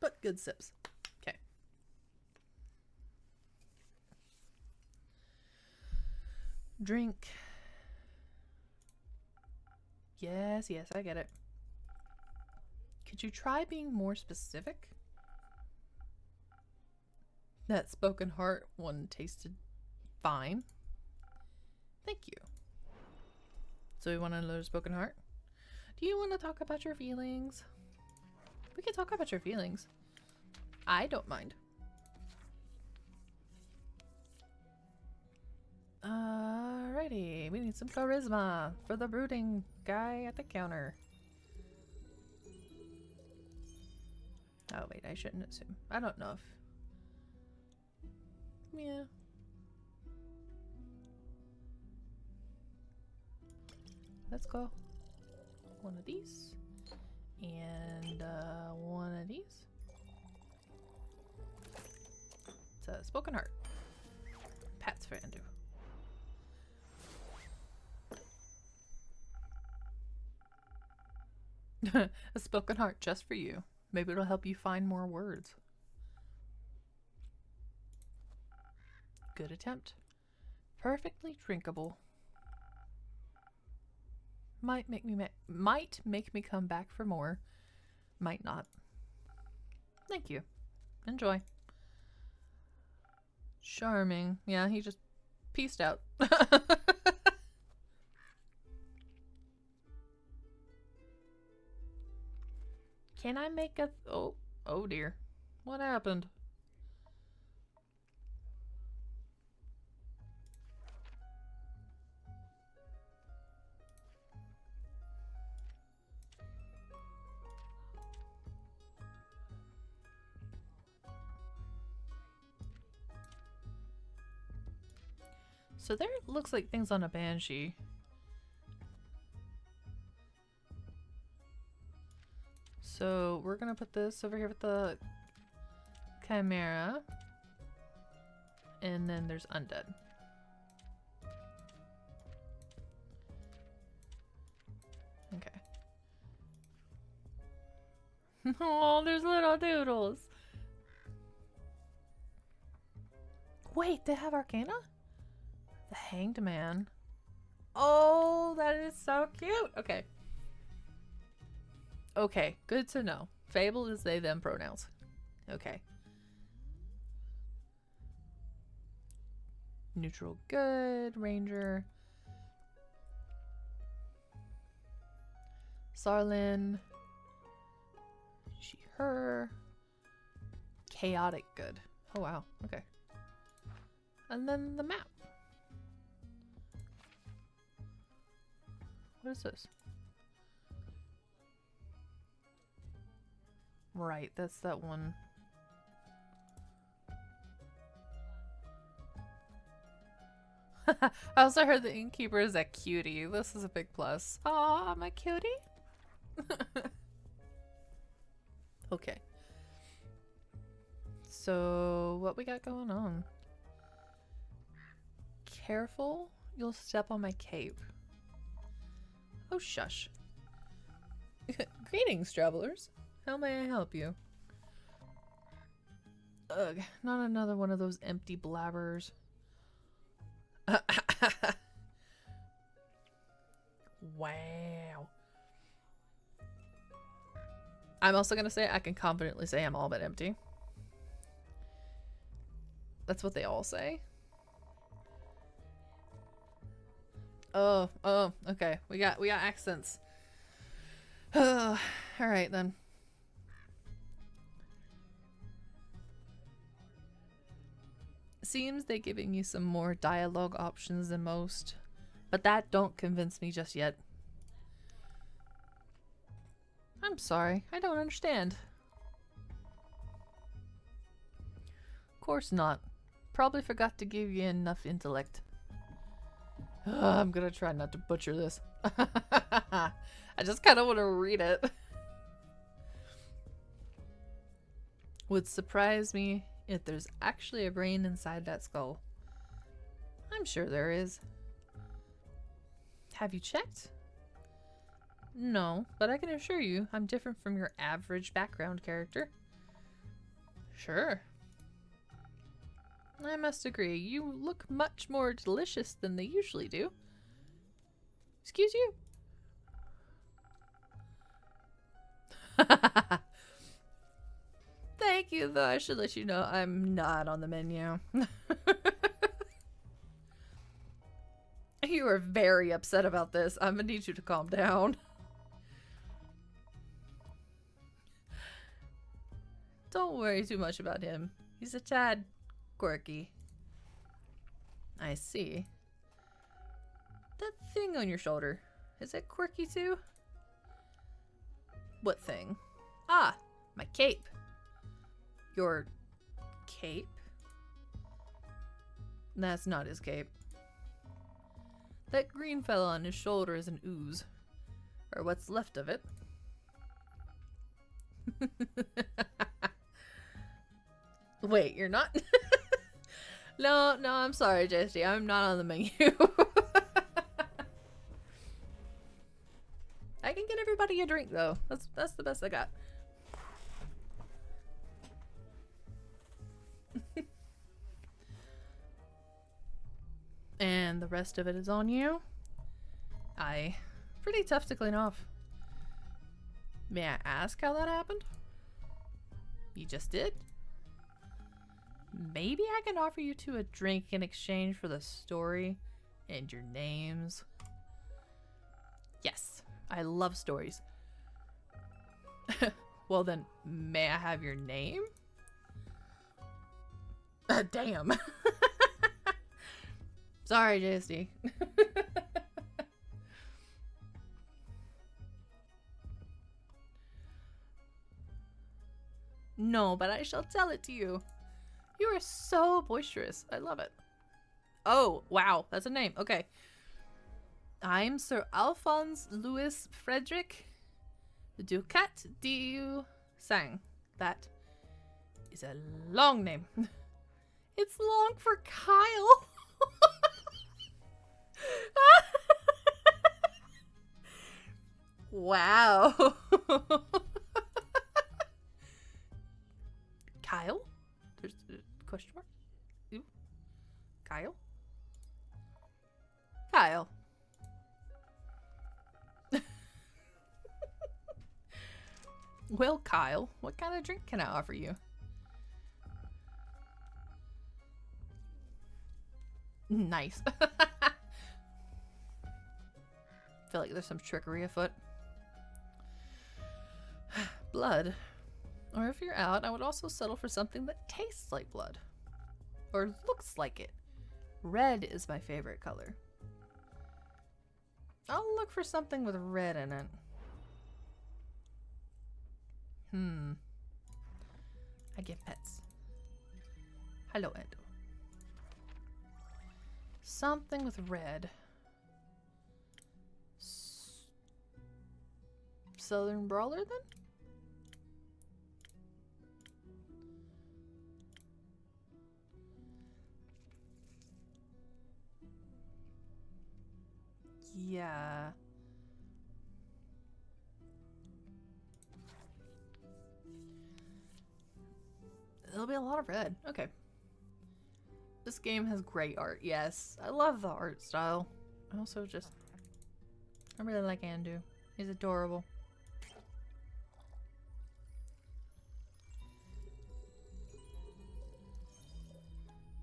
But good sips. Okay. Drink. Yes, yes, I get it. Could you try being more specific? That spoken heart one tasted fine. Thank you. So we want another spoken heart? Do you want to talk about your feelings? We can talk about your feelings. I don't mind. Alrighty, we need some charisma for the brooding guy at the counter. Oh wait, I shouldn't assume. I don't know if... Yeah. Let's go. One of these. And one of these. It's a spoken heart. Pat's friend. A spoken heart just for you. Maybe it'll help you find more words. Good attempt. Perfectly drinkable. Might make me come back for more. Might not. Thank you. Enjoy. Charming. Yeah, he just peaced out. Can I make a... Oh dear. What happened? So there looks like things on a banshee. So we're gonna put this over here with the chimera. And then there's undead. Okay. Oh, there's little doodles. Wait, they have Arcana? The Hanged Man. Oh, that is so cute. Okay. Okay, good to know. Fable is they, them pronouns. Okay. Neutral good, Ranger. Sarlin. She, her. Chaotic good. Oh wow, okay. And then the map. What is this? Right, that's that one. I also heard the innkeeper is a cutie. This is a big plus. Aw, my cutie. Okay. So, what we got going on? Careful, you'll step on my cape. Oh, shush. Greetings, travelers. How may I help you? Ugh, not another one of those empty blabbers. Wow. I'm also gonna say I can confidently say I'm all but empty. That's what they all say. Oh, okay. We got accents. All right then. Seems they're giving you some more dialogue options than most, but that don't convince me just yet. I'm sorry, I don't understand. Of course not. Probably forgot to give you enough intellect. I'm gonna try not to butcher this. I just kind of want to read it. Would surprise me if there's actually a brain inside that skull. I'm sure there is. Have you checked? No, but I can assure you I'm different from your average background character. Sure. I must agree, you look much more delicious than they usually do. Excuse you? Thank you, though I should let you know I'm not on the menu. You are very upset about this. I'm gonna need you to calm down. Don't worry too much about him. He's a tad quirky. I see. That thing on your shoulder, is it quirky too? What thing? Ah, my cape. Your cape? That's not his cape. That green fella on his shoulder is an ooze. Or what's left of it. Wait, you're not? No, I'm sorry, JSD. I'm not on the menu. I can get everybody a drink, though. That's the best I got. And the rest of it is on you. I pretty tough to clean off. May I ask how that happened? You just did? Maybe I can offer you two a drink in exchange for the story and your names. Yes, I love stories. Well then, may I have your name? Damn. Sorry, JSD. No, but I shall tell it to you. You are so boisterous. I love it. Oh, wow. That's a name. Okay. I'm Sir Alphonse Louis Frederick Ducat du Sang. That is a long name. It's long for Kyle. Wow. Kyle? There's a question mark? Ooh. Kyle? Kyle. Well, Kyle, what kind of drink can I offer you? Nice. Feel like there's some trickery afoot. Blood. Or if you're out, I would also settle for something that tastes like blood. Or looks like it. Red is my favorite color. I'll look for something with red in it. I get pets. Hello, Endo. Something with red. Southern Brawler, then? Yeah. There'll be a lot of red. Okay. This game has great art. Yes. I love the art style. I also just... I really like Andu. He's adorable.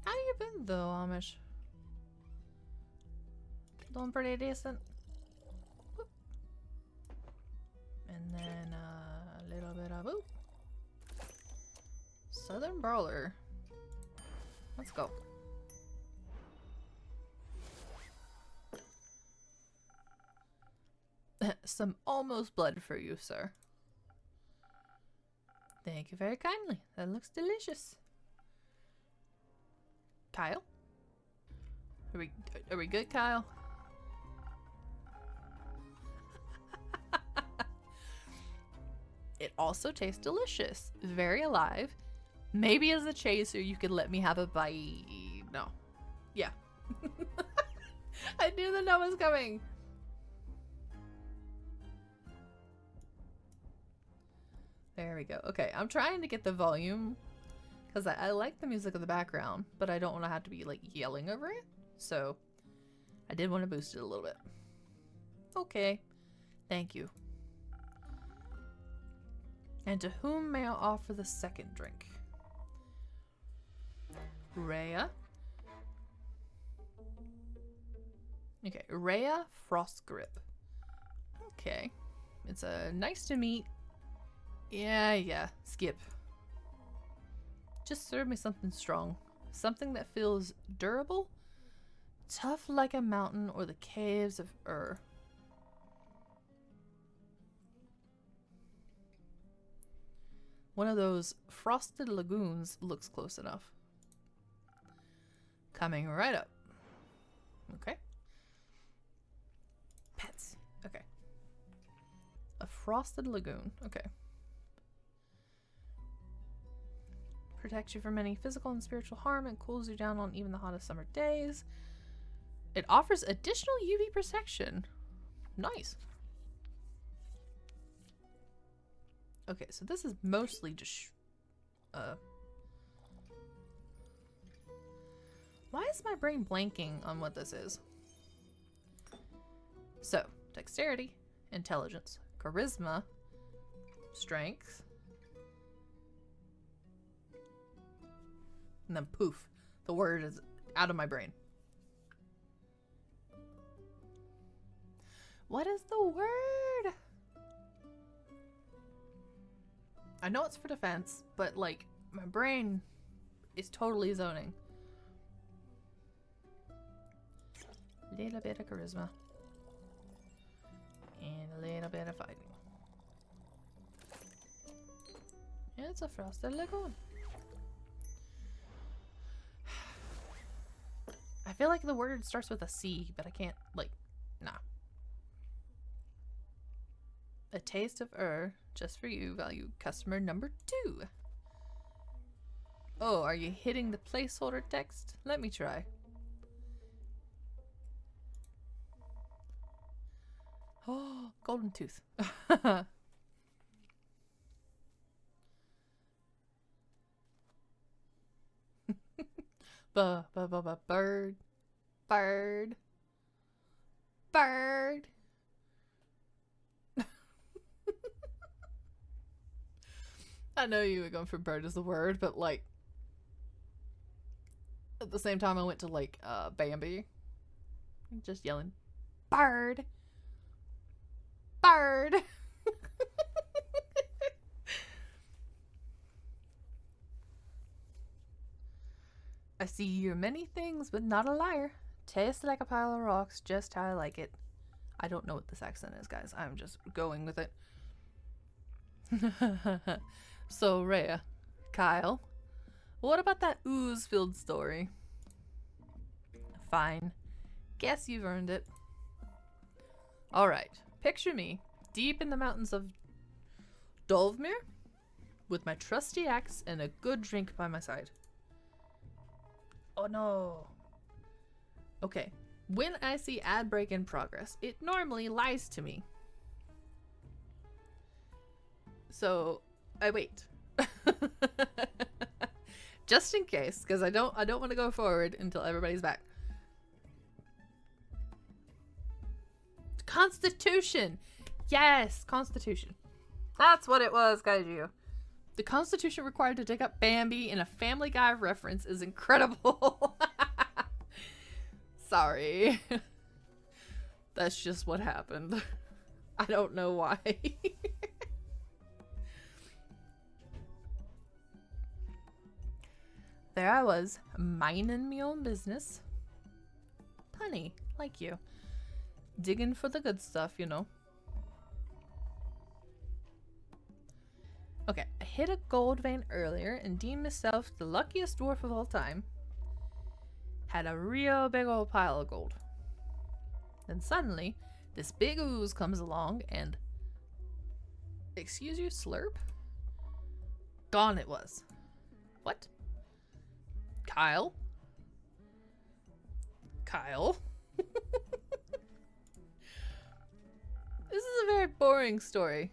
How you been though, Amish? Doing pretty decent. Whoop. And then a little bit of ooh. Southern Brawler. Let's go. Some almost blood for you, sir. Thank you very kindly. That looks delicious. Kyle? Are we good, Kyle? It also tastes delicious. Very alive. Maybe as a chaser you could let me have a bite. No. Yeah. I knew the no was coming. There we go. Okay, I'm trying to get the volume because I like the music in the background, but I don't want to have to be like yelling over it. So I did want to boost it a little bit. Okay. Thank you. And to whom may I offer the second drink? Rhea. Okay, Rhea Frost Grip. Okay. It's a nice to meet. Yeah, skip. Just serve me something strong. Something that feels durable, tough like a mountain or the caves of Ur. One of those frosted lagoons looks close enough. Coming right up. Okay. Pets. Okay. A frosted lagoon. Okay. Protects you from any physical and spiritual harm and cools you down on even the hottest summer days. It offers additional UV protection. Nice. Okay, so this is mostly just why is my brain blanking on what this is? So, dexterity, intelligence, charisma, strength, and then poof, the word is out of my brain. What is the word? I know it's for defense, but like my brain is totally zoning. Little bit of charisma and a little bit of fighting. It's a frosted lagoon. I feel like the word starts with a C, but I can't, like, nah. A taste of just for you, value customer number 2. Oh, are you hitting the placeholder text? Let me try. Oh, golden tooth. Bird. Bird. Bird. I know you were going for bird as the word, but like at the same time I went to like Bambi. Just yelling, bird. Bird. I see you're many things, but not a liar. Tastes like a pile of rocks, just how I like it. I don't know what this accent is, guys. I'm just going with it. So, Rhea, Kyle, what about that ooze-filled story? Fine. Guess you've earned it. Alright, picture me deep in the mountains of Dovmir with my trusty axe and a good drink by my side. Oh no. Okay, when I see ad break in progress, it normally lies to me. So I wait. Just in case, because I don't want to go forward until everybody's back. Constitution! Yes, Constitution. That's what it was, Kaiju. The Constitution required to dig up Bambi in a Family Guy reference is incredible. Sorry. That's just what happened. I don't know why. There I was, minding me own business. Punny, like you. Digging for the good stuff, you know. Okay, I hit a gold vein earlier and deemed myself the luckiest dwarf of all time. Had a real big old pile of gold. Then suddenly, this big ooze comes along and... Excuse you, slurp? Gone it was. What? Kyle? Kyle? This is a very boring story.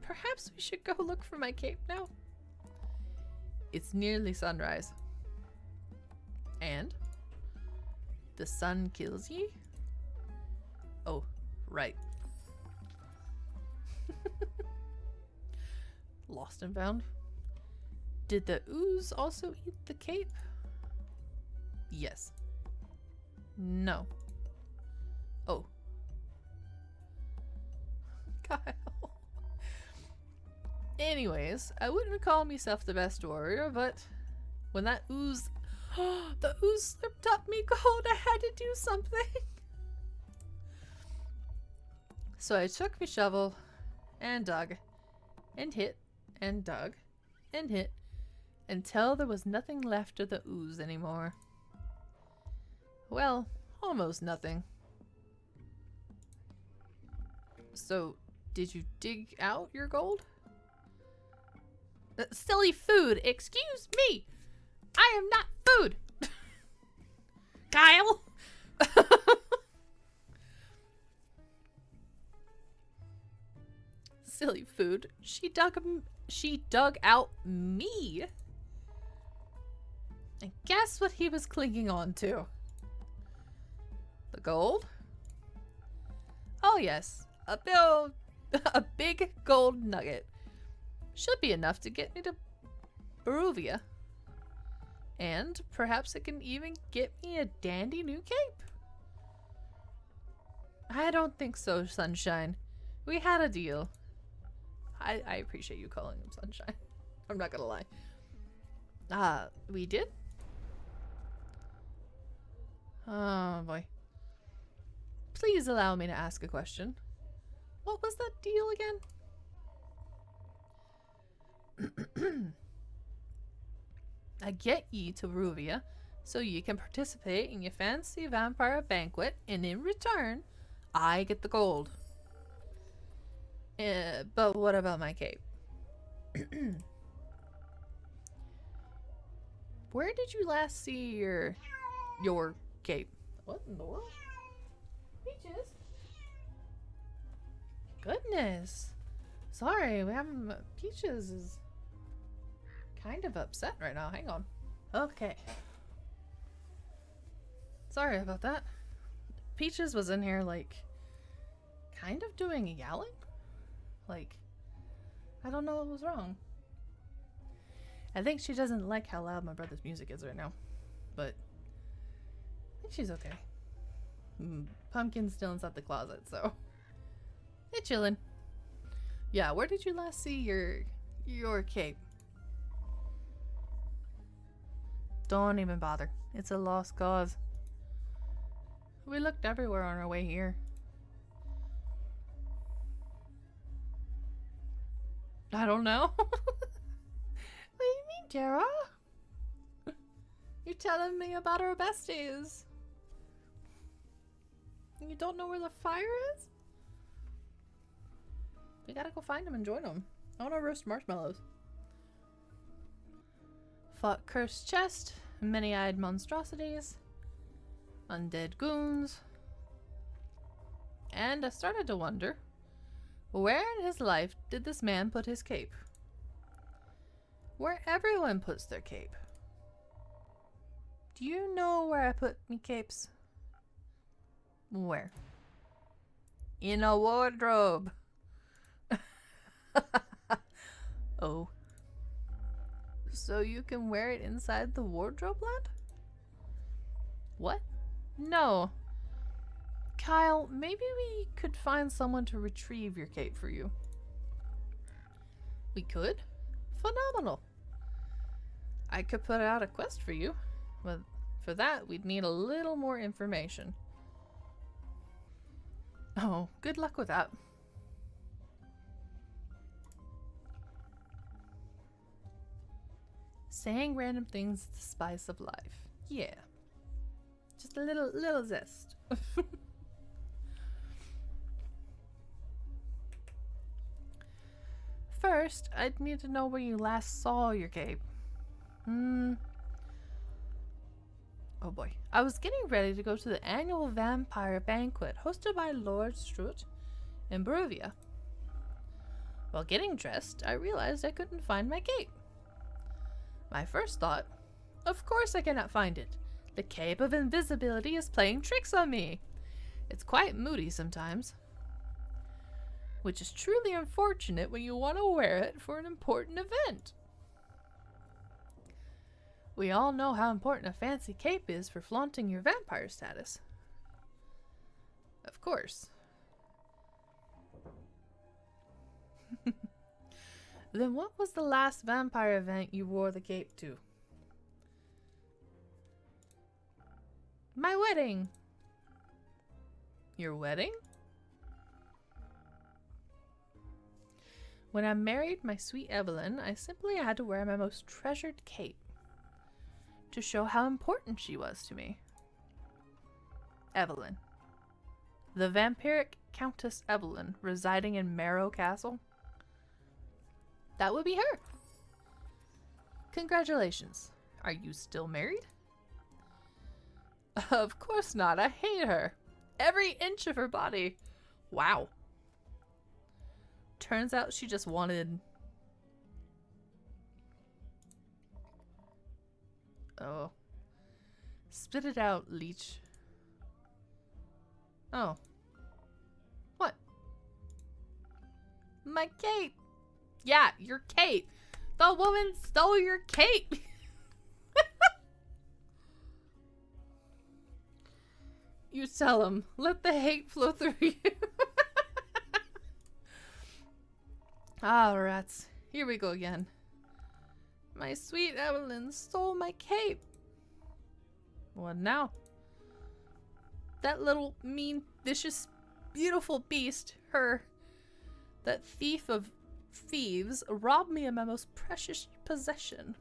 Perhaps we should go look for my cape now? It's nearly sunrise. And? The sun kills ye? Oh, right. Lost and found. Did the ooze also eat the cape? Yes. No. Oh. Kyle. Anyways, I wouldn't call myself the best warrior, but when that ooze... the ooze slipped up me gold, I had to do something. So I took my shovel and dug and hit and dug and hit until there was nothing left of the ooze anymore. Well, almost nothing. So, did you dig out your gold? Silly food! Excuse me! I am not food! Kyle! Silly food. She dug out me. And guess what he was clinging on to? The gold? Oh yes, a bill, a big gold nugget. Should be enough to get me to Baruvia. And perhaps it can even get me a dandy new cape. I don't think so, Sunshine. We had a deal. I appreciate you calling him Sunshine. I'm not gonna lie. We did? Oh boy. Please allow me to ask a question. What was that deal again? I get ye to Ruvia so ye can participate in your fancy vampire banquet, and in return, I get the gold. But what about my cape? Where did you last see your cape? What in the world? Peaches? Goodness. Sorry, we haven't. Peaches is kind of upset right now. Hang on. Okay. Sorry about that. Peaches was in here, like, kind of doing yelling. Like, I don't know what was wrong. I think she doesn't like how loud my brother's music is right now. But I think she's okay. Pumpkin's still inside the closet, so they're chilling. Yeah, where did you last see your cape? Don't even bother. It's a lost cause. We looked everywhere on our way here. I don't know. What do you mean, Tara? You're telling me about our besties. You don't know where the fire is? We gotta go find them and join them. I wanna roast marshmallows. Fought cursed chest, many-eyed monstrosities, undead goons, and I started to wonder, where in his life did this man put his cape? Where everyone puts their cape. Do you know where I put me capes? Where? In a wardrobe. Oh. So you can wear it inside the wardrobe land? What? No. Kyle, maybe we could find someone to retrieve your cape for you. We could? Phenomenal. I could put out a quest for you, but for that we'd need a little more information. Oh, good luck with that. Saying random things is the spice of life. Yeah. Just a little zest. First, I'd need to know where you last saw your cape. Oh boy. I was getting ready to go to the annual vampire banquet hosted by Lord Strut in Baruvia. While getting dressed, I realized I couldn't find my cape. My first thought, of course I cannot find it. The cape of invisibility is playing tricks on me. It's quite moody sometimes. Which is truly unfortunate when you want to wear it for an important event. We all know how important a fancy cape is for flaunting your vampire status. Of course. Then what was the last vampire event you wore the cape to? My wedding! Your wedding? When I married my sweet Evelyn, I simply had to wear my most treasured cape to show how important she was to me. Evelyn. The vampiric Countess Evelyn residing in Marrow Castle. That would be her. Congratulations. Are you still married? Of course not. I hate her. Every inch of her body. Wow. Turns out she just wanted... Oh. Spit it out, leech. Oh. My cape! Yeah, your cape! The woman stole your cape! You tell him. Let the hate flow through you. Ah, rats. Here we go again. My sweet Evelyn stole my cape. What now? That little mean, vicious, beautiful beast, her, that thief of thieves, robbed me of my most precious possession.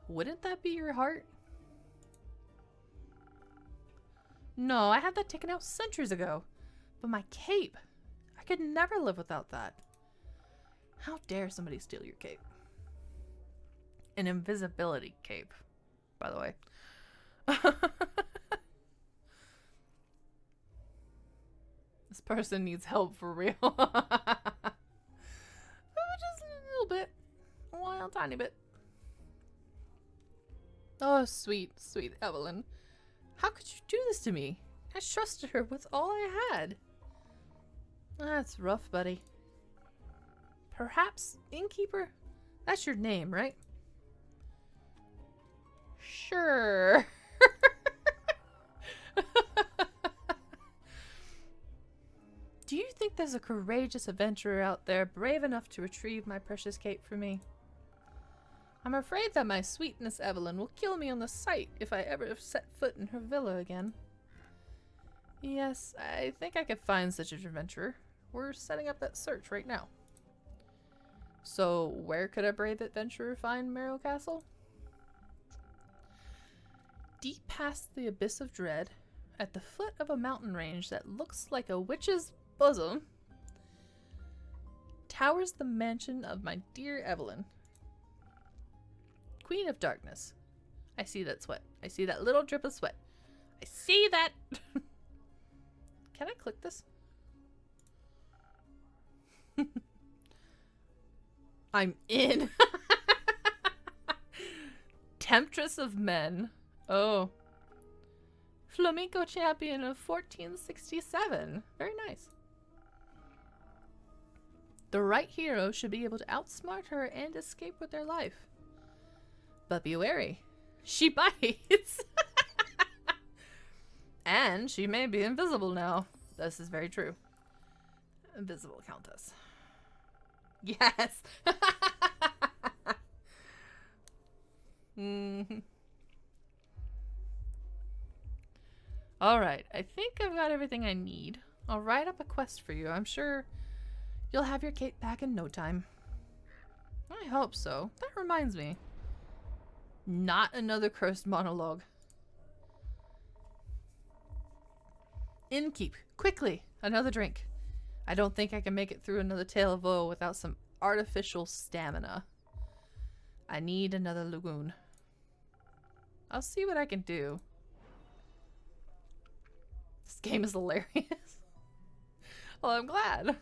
Wouldn't that be your heart? No, I had that taken out centuries ago. But my cape, I could never live without that. How dare somebody steal your cape? An invisibility cape, by the way. This person needs help for real. Just a little bit. A little tiny bit. Oh, sweet, sweet Evelyn. How could you do this to me? I trusted her with all I had. That's rough, buddy. Perhaps innkeeper? That's your name, right? Sure. Do you think there's a courageous adventurer out there brave enough to retrieve my precious cape for me? I'm afraid that my sweetness Evelyn will kill me on the sight if I ever set foot in her villa again. Yes, I think I could find such an adventurer. We're setting up that search right now. So, where could a brave adventurer find Merrill Castle? Deep past the abyss of dread, at the foot of a mountain range that looks like a witch's bosom, towers the mansion of my dear Evelyn, Queen of Darkness. I see that sweat. I see that little drip of sweat. I see that! Can I click this? I'm in. Temptress of Men. Oh. Flamenco champion of 1467. Very nice. The right hero should be able to outsmart her and escape with their life. But be wary. She bites. And she may be invisible now. This is very true. Invisible countess. Yes. Alright, I think I've got everything I need. I'll write up a quest for you. I'm sure you'll have your cape back in no time. I hope so. That reminds me. Not another cursed monologue. Innkeep, quickly, another drink. I don't think I can make it through another tale of woe without some artificial stamina. I need another lagoon. I'll see what I can do. This game is hilarious. Well, I'm glad.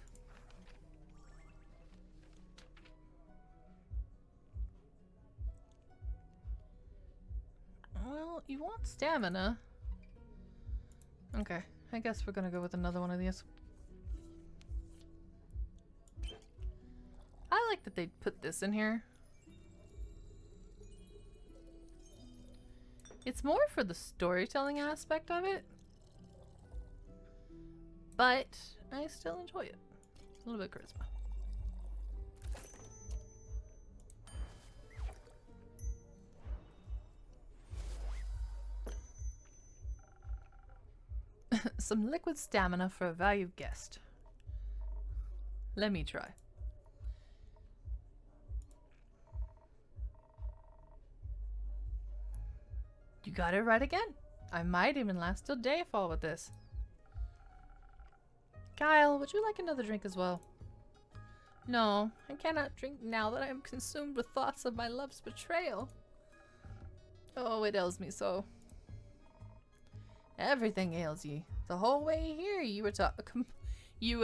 Well, you want stamina. Okay, I guess we're gonna go with another one of these. I like that they put this in here. It's more for the storytelling aspect of it. But I still enjoy it. A little bit of charisma. Some liquid stamina for a valued guest. Let me try. You got it right again. I might even last till dayfall with this. Kyle, would you like another drink as well? No, I cannot drink now that I am consumed with thoughts of my love's betrayal. Oh, it ails me so. Everything ails ye. The whole way here you were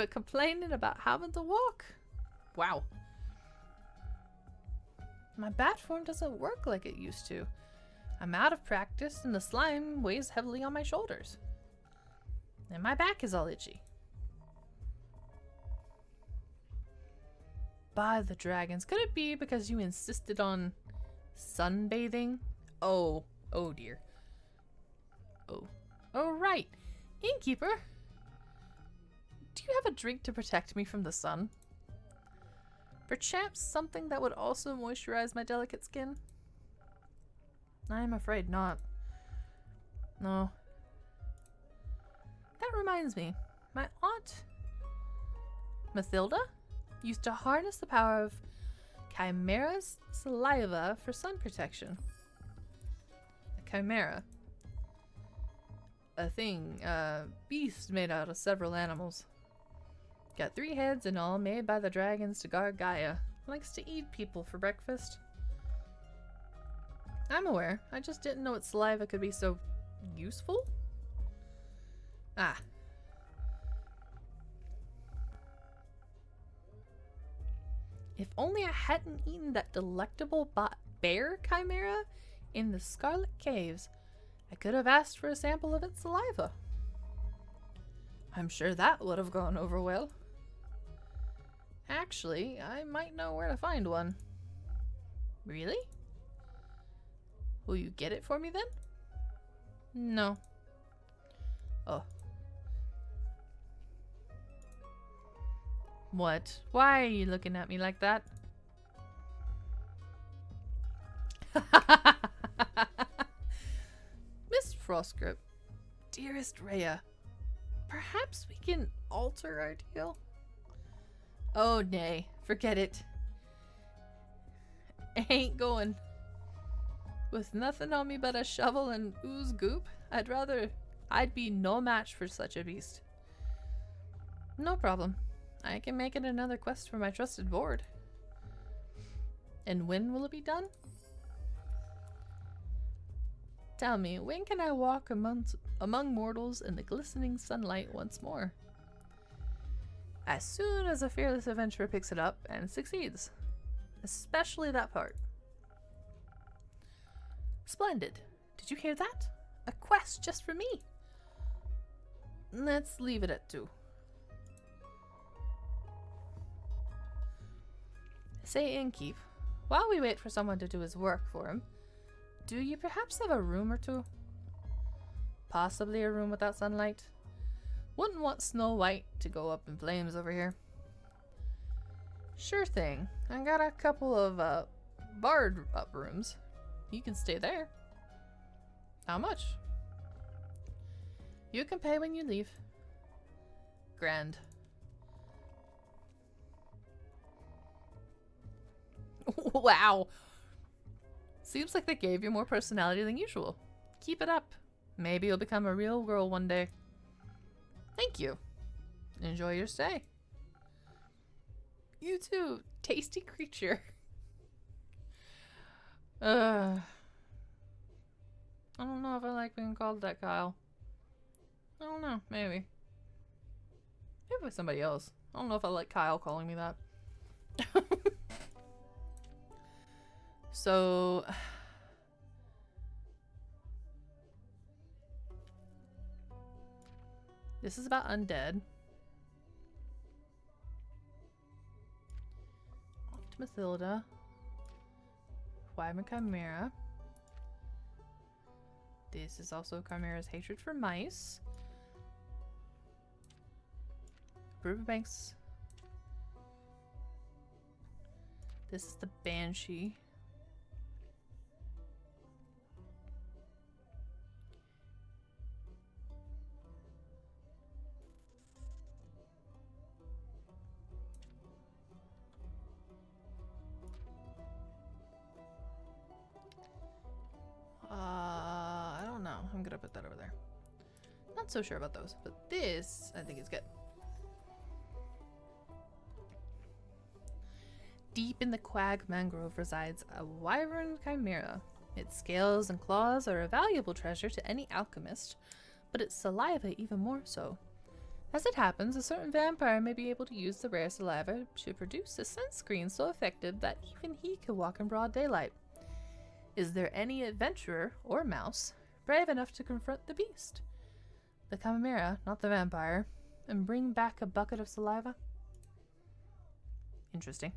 complaining about having to walk. Wow. My bat form doesn't work like it used to. I'm out of practice and the slime weighs heavily on my shoulders. And my back is all itchy. by the dragons. Could it be because you insisted on sunbathing? Oh dear. Oh right. Innkeeper, do you have a drink to protect me from the sun? Perchance something that would also moisturize my delicate skin? I am afraid not. No. That reminds me. My aunt, Mathilda, used to harness the power of Chimera's saliva for sun protection. A chimera. A beast made out of several animals. Got 3 heads and all, made by the dragons to guard Gaia. Likes to eat people for breakfast. I'm aware. I just didn't know its saliva could be so useful. Ah. If only I hadn't eaten that delectable bear chimera in the Scarlet Caves, I could have asked for a sample of its saliva. I'm sure that would have gone over well. Actually, I might know where to find one. Really? Will you get it for me then? No. Oh. What? Why are you looking at me like that? Miss Frostgrip, dearest Rhea, perhaps we can alter our deal? Oh nay, forget it. Ain't going. With nothing on me but a shovel and ooze goop, I'd be no match for such a beast. No problem. I can make it another quest for my trusted board. And when will it be done? Tell me, when can I walk among mortals in the glistening sunlight once more? As soon as a fearless adventurer picks it up and succeeds. Especially that part. Splendid. Did you hear that? A quest just for me. Let's leave it at 2. Say, innkeep, while we wait for someone to do his work for him, do you perhaps have a room or 2? Possibly a room without sunlight? Wouldn't want Snow White to go up in flames over here. Sure thing. I got a couple of barred up rooms. You can stay there. How much? You can pay when you leave. Grand. Wow. Seems like they gave you more personality than usual. Keep it up. Maybe you'll become a real girl one day. Thank you. Enjoy your stay. You too, tasty creature. I don't know if I like being called that, Kyle. I don't know, maybe. Maybe by somebody else. I don't know if I like Kyle calling me that. So... this is about undead. Off to Mathilda. Wyvern Chimera. This is also Chimera's hatred for mice. Riverbanks. This is the Banshee. I don't know. I'm gonna put that over there. Not so sure about those, but this I think is good. Deep in the Quag Mangrove resides a Wyvern Chimera. Its scales and claws are a valuable treasure to any alchemist, but its saliva even more so. As it happens, a certain vampire may be able to use the rare saliva to produce a scent screen so effective that even he can walk in broad daylight. Is there any adventurer, or mouse, brave enough to confront the beast? The Chimera, not the vampire, and bring back a bucket of saliva? Interesting.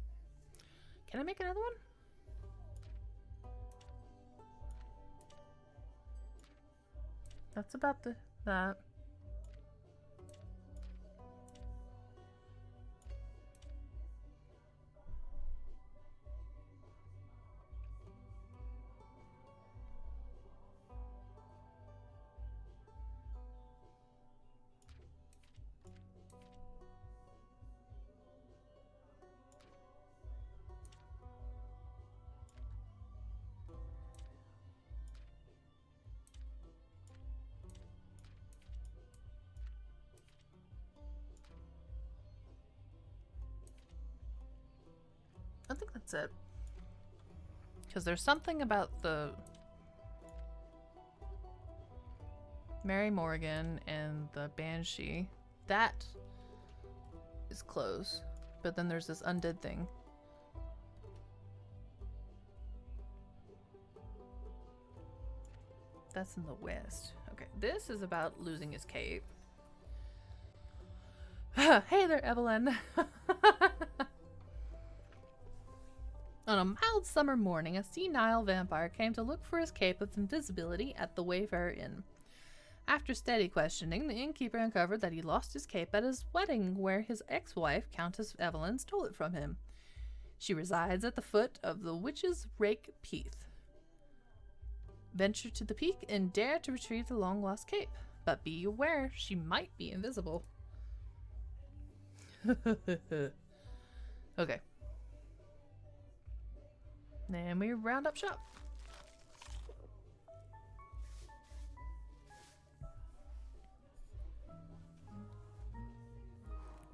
Can I make another one? That's about that. I think that's it. Because there's something about the Mary Morgan and the Banshee that is close, but then there's this undead thing. That's in the west. Okay, this is about losing his cape. Hey there, Evelyn. On a mild summer morning, a senile vampire came to look for his cape of invisibility at the Wayfarer Inn. After steady questioning, the innkeeper uncovered that he lost his cape at his wedding, where his ex-wife, Countess Evelyn, stole it from him. She resides at the foot of the Witch's Rake Peak. Venture to the peak and dare to retrieve the long-lost cape, but be aware she might be invisible. Okay. Then we round up shop.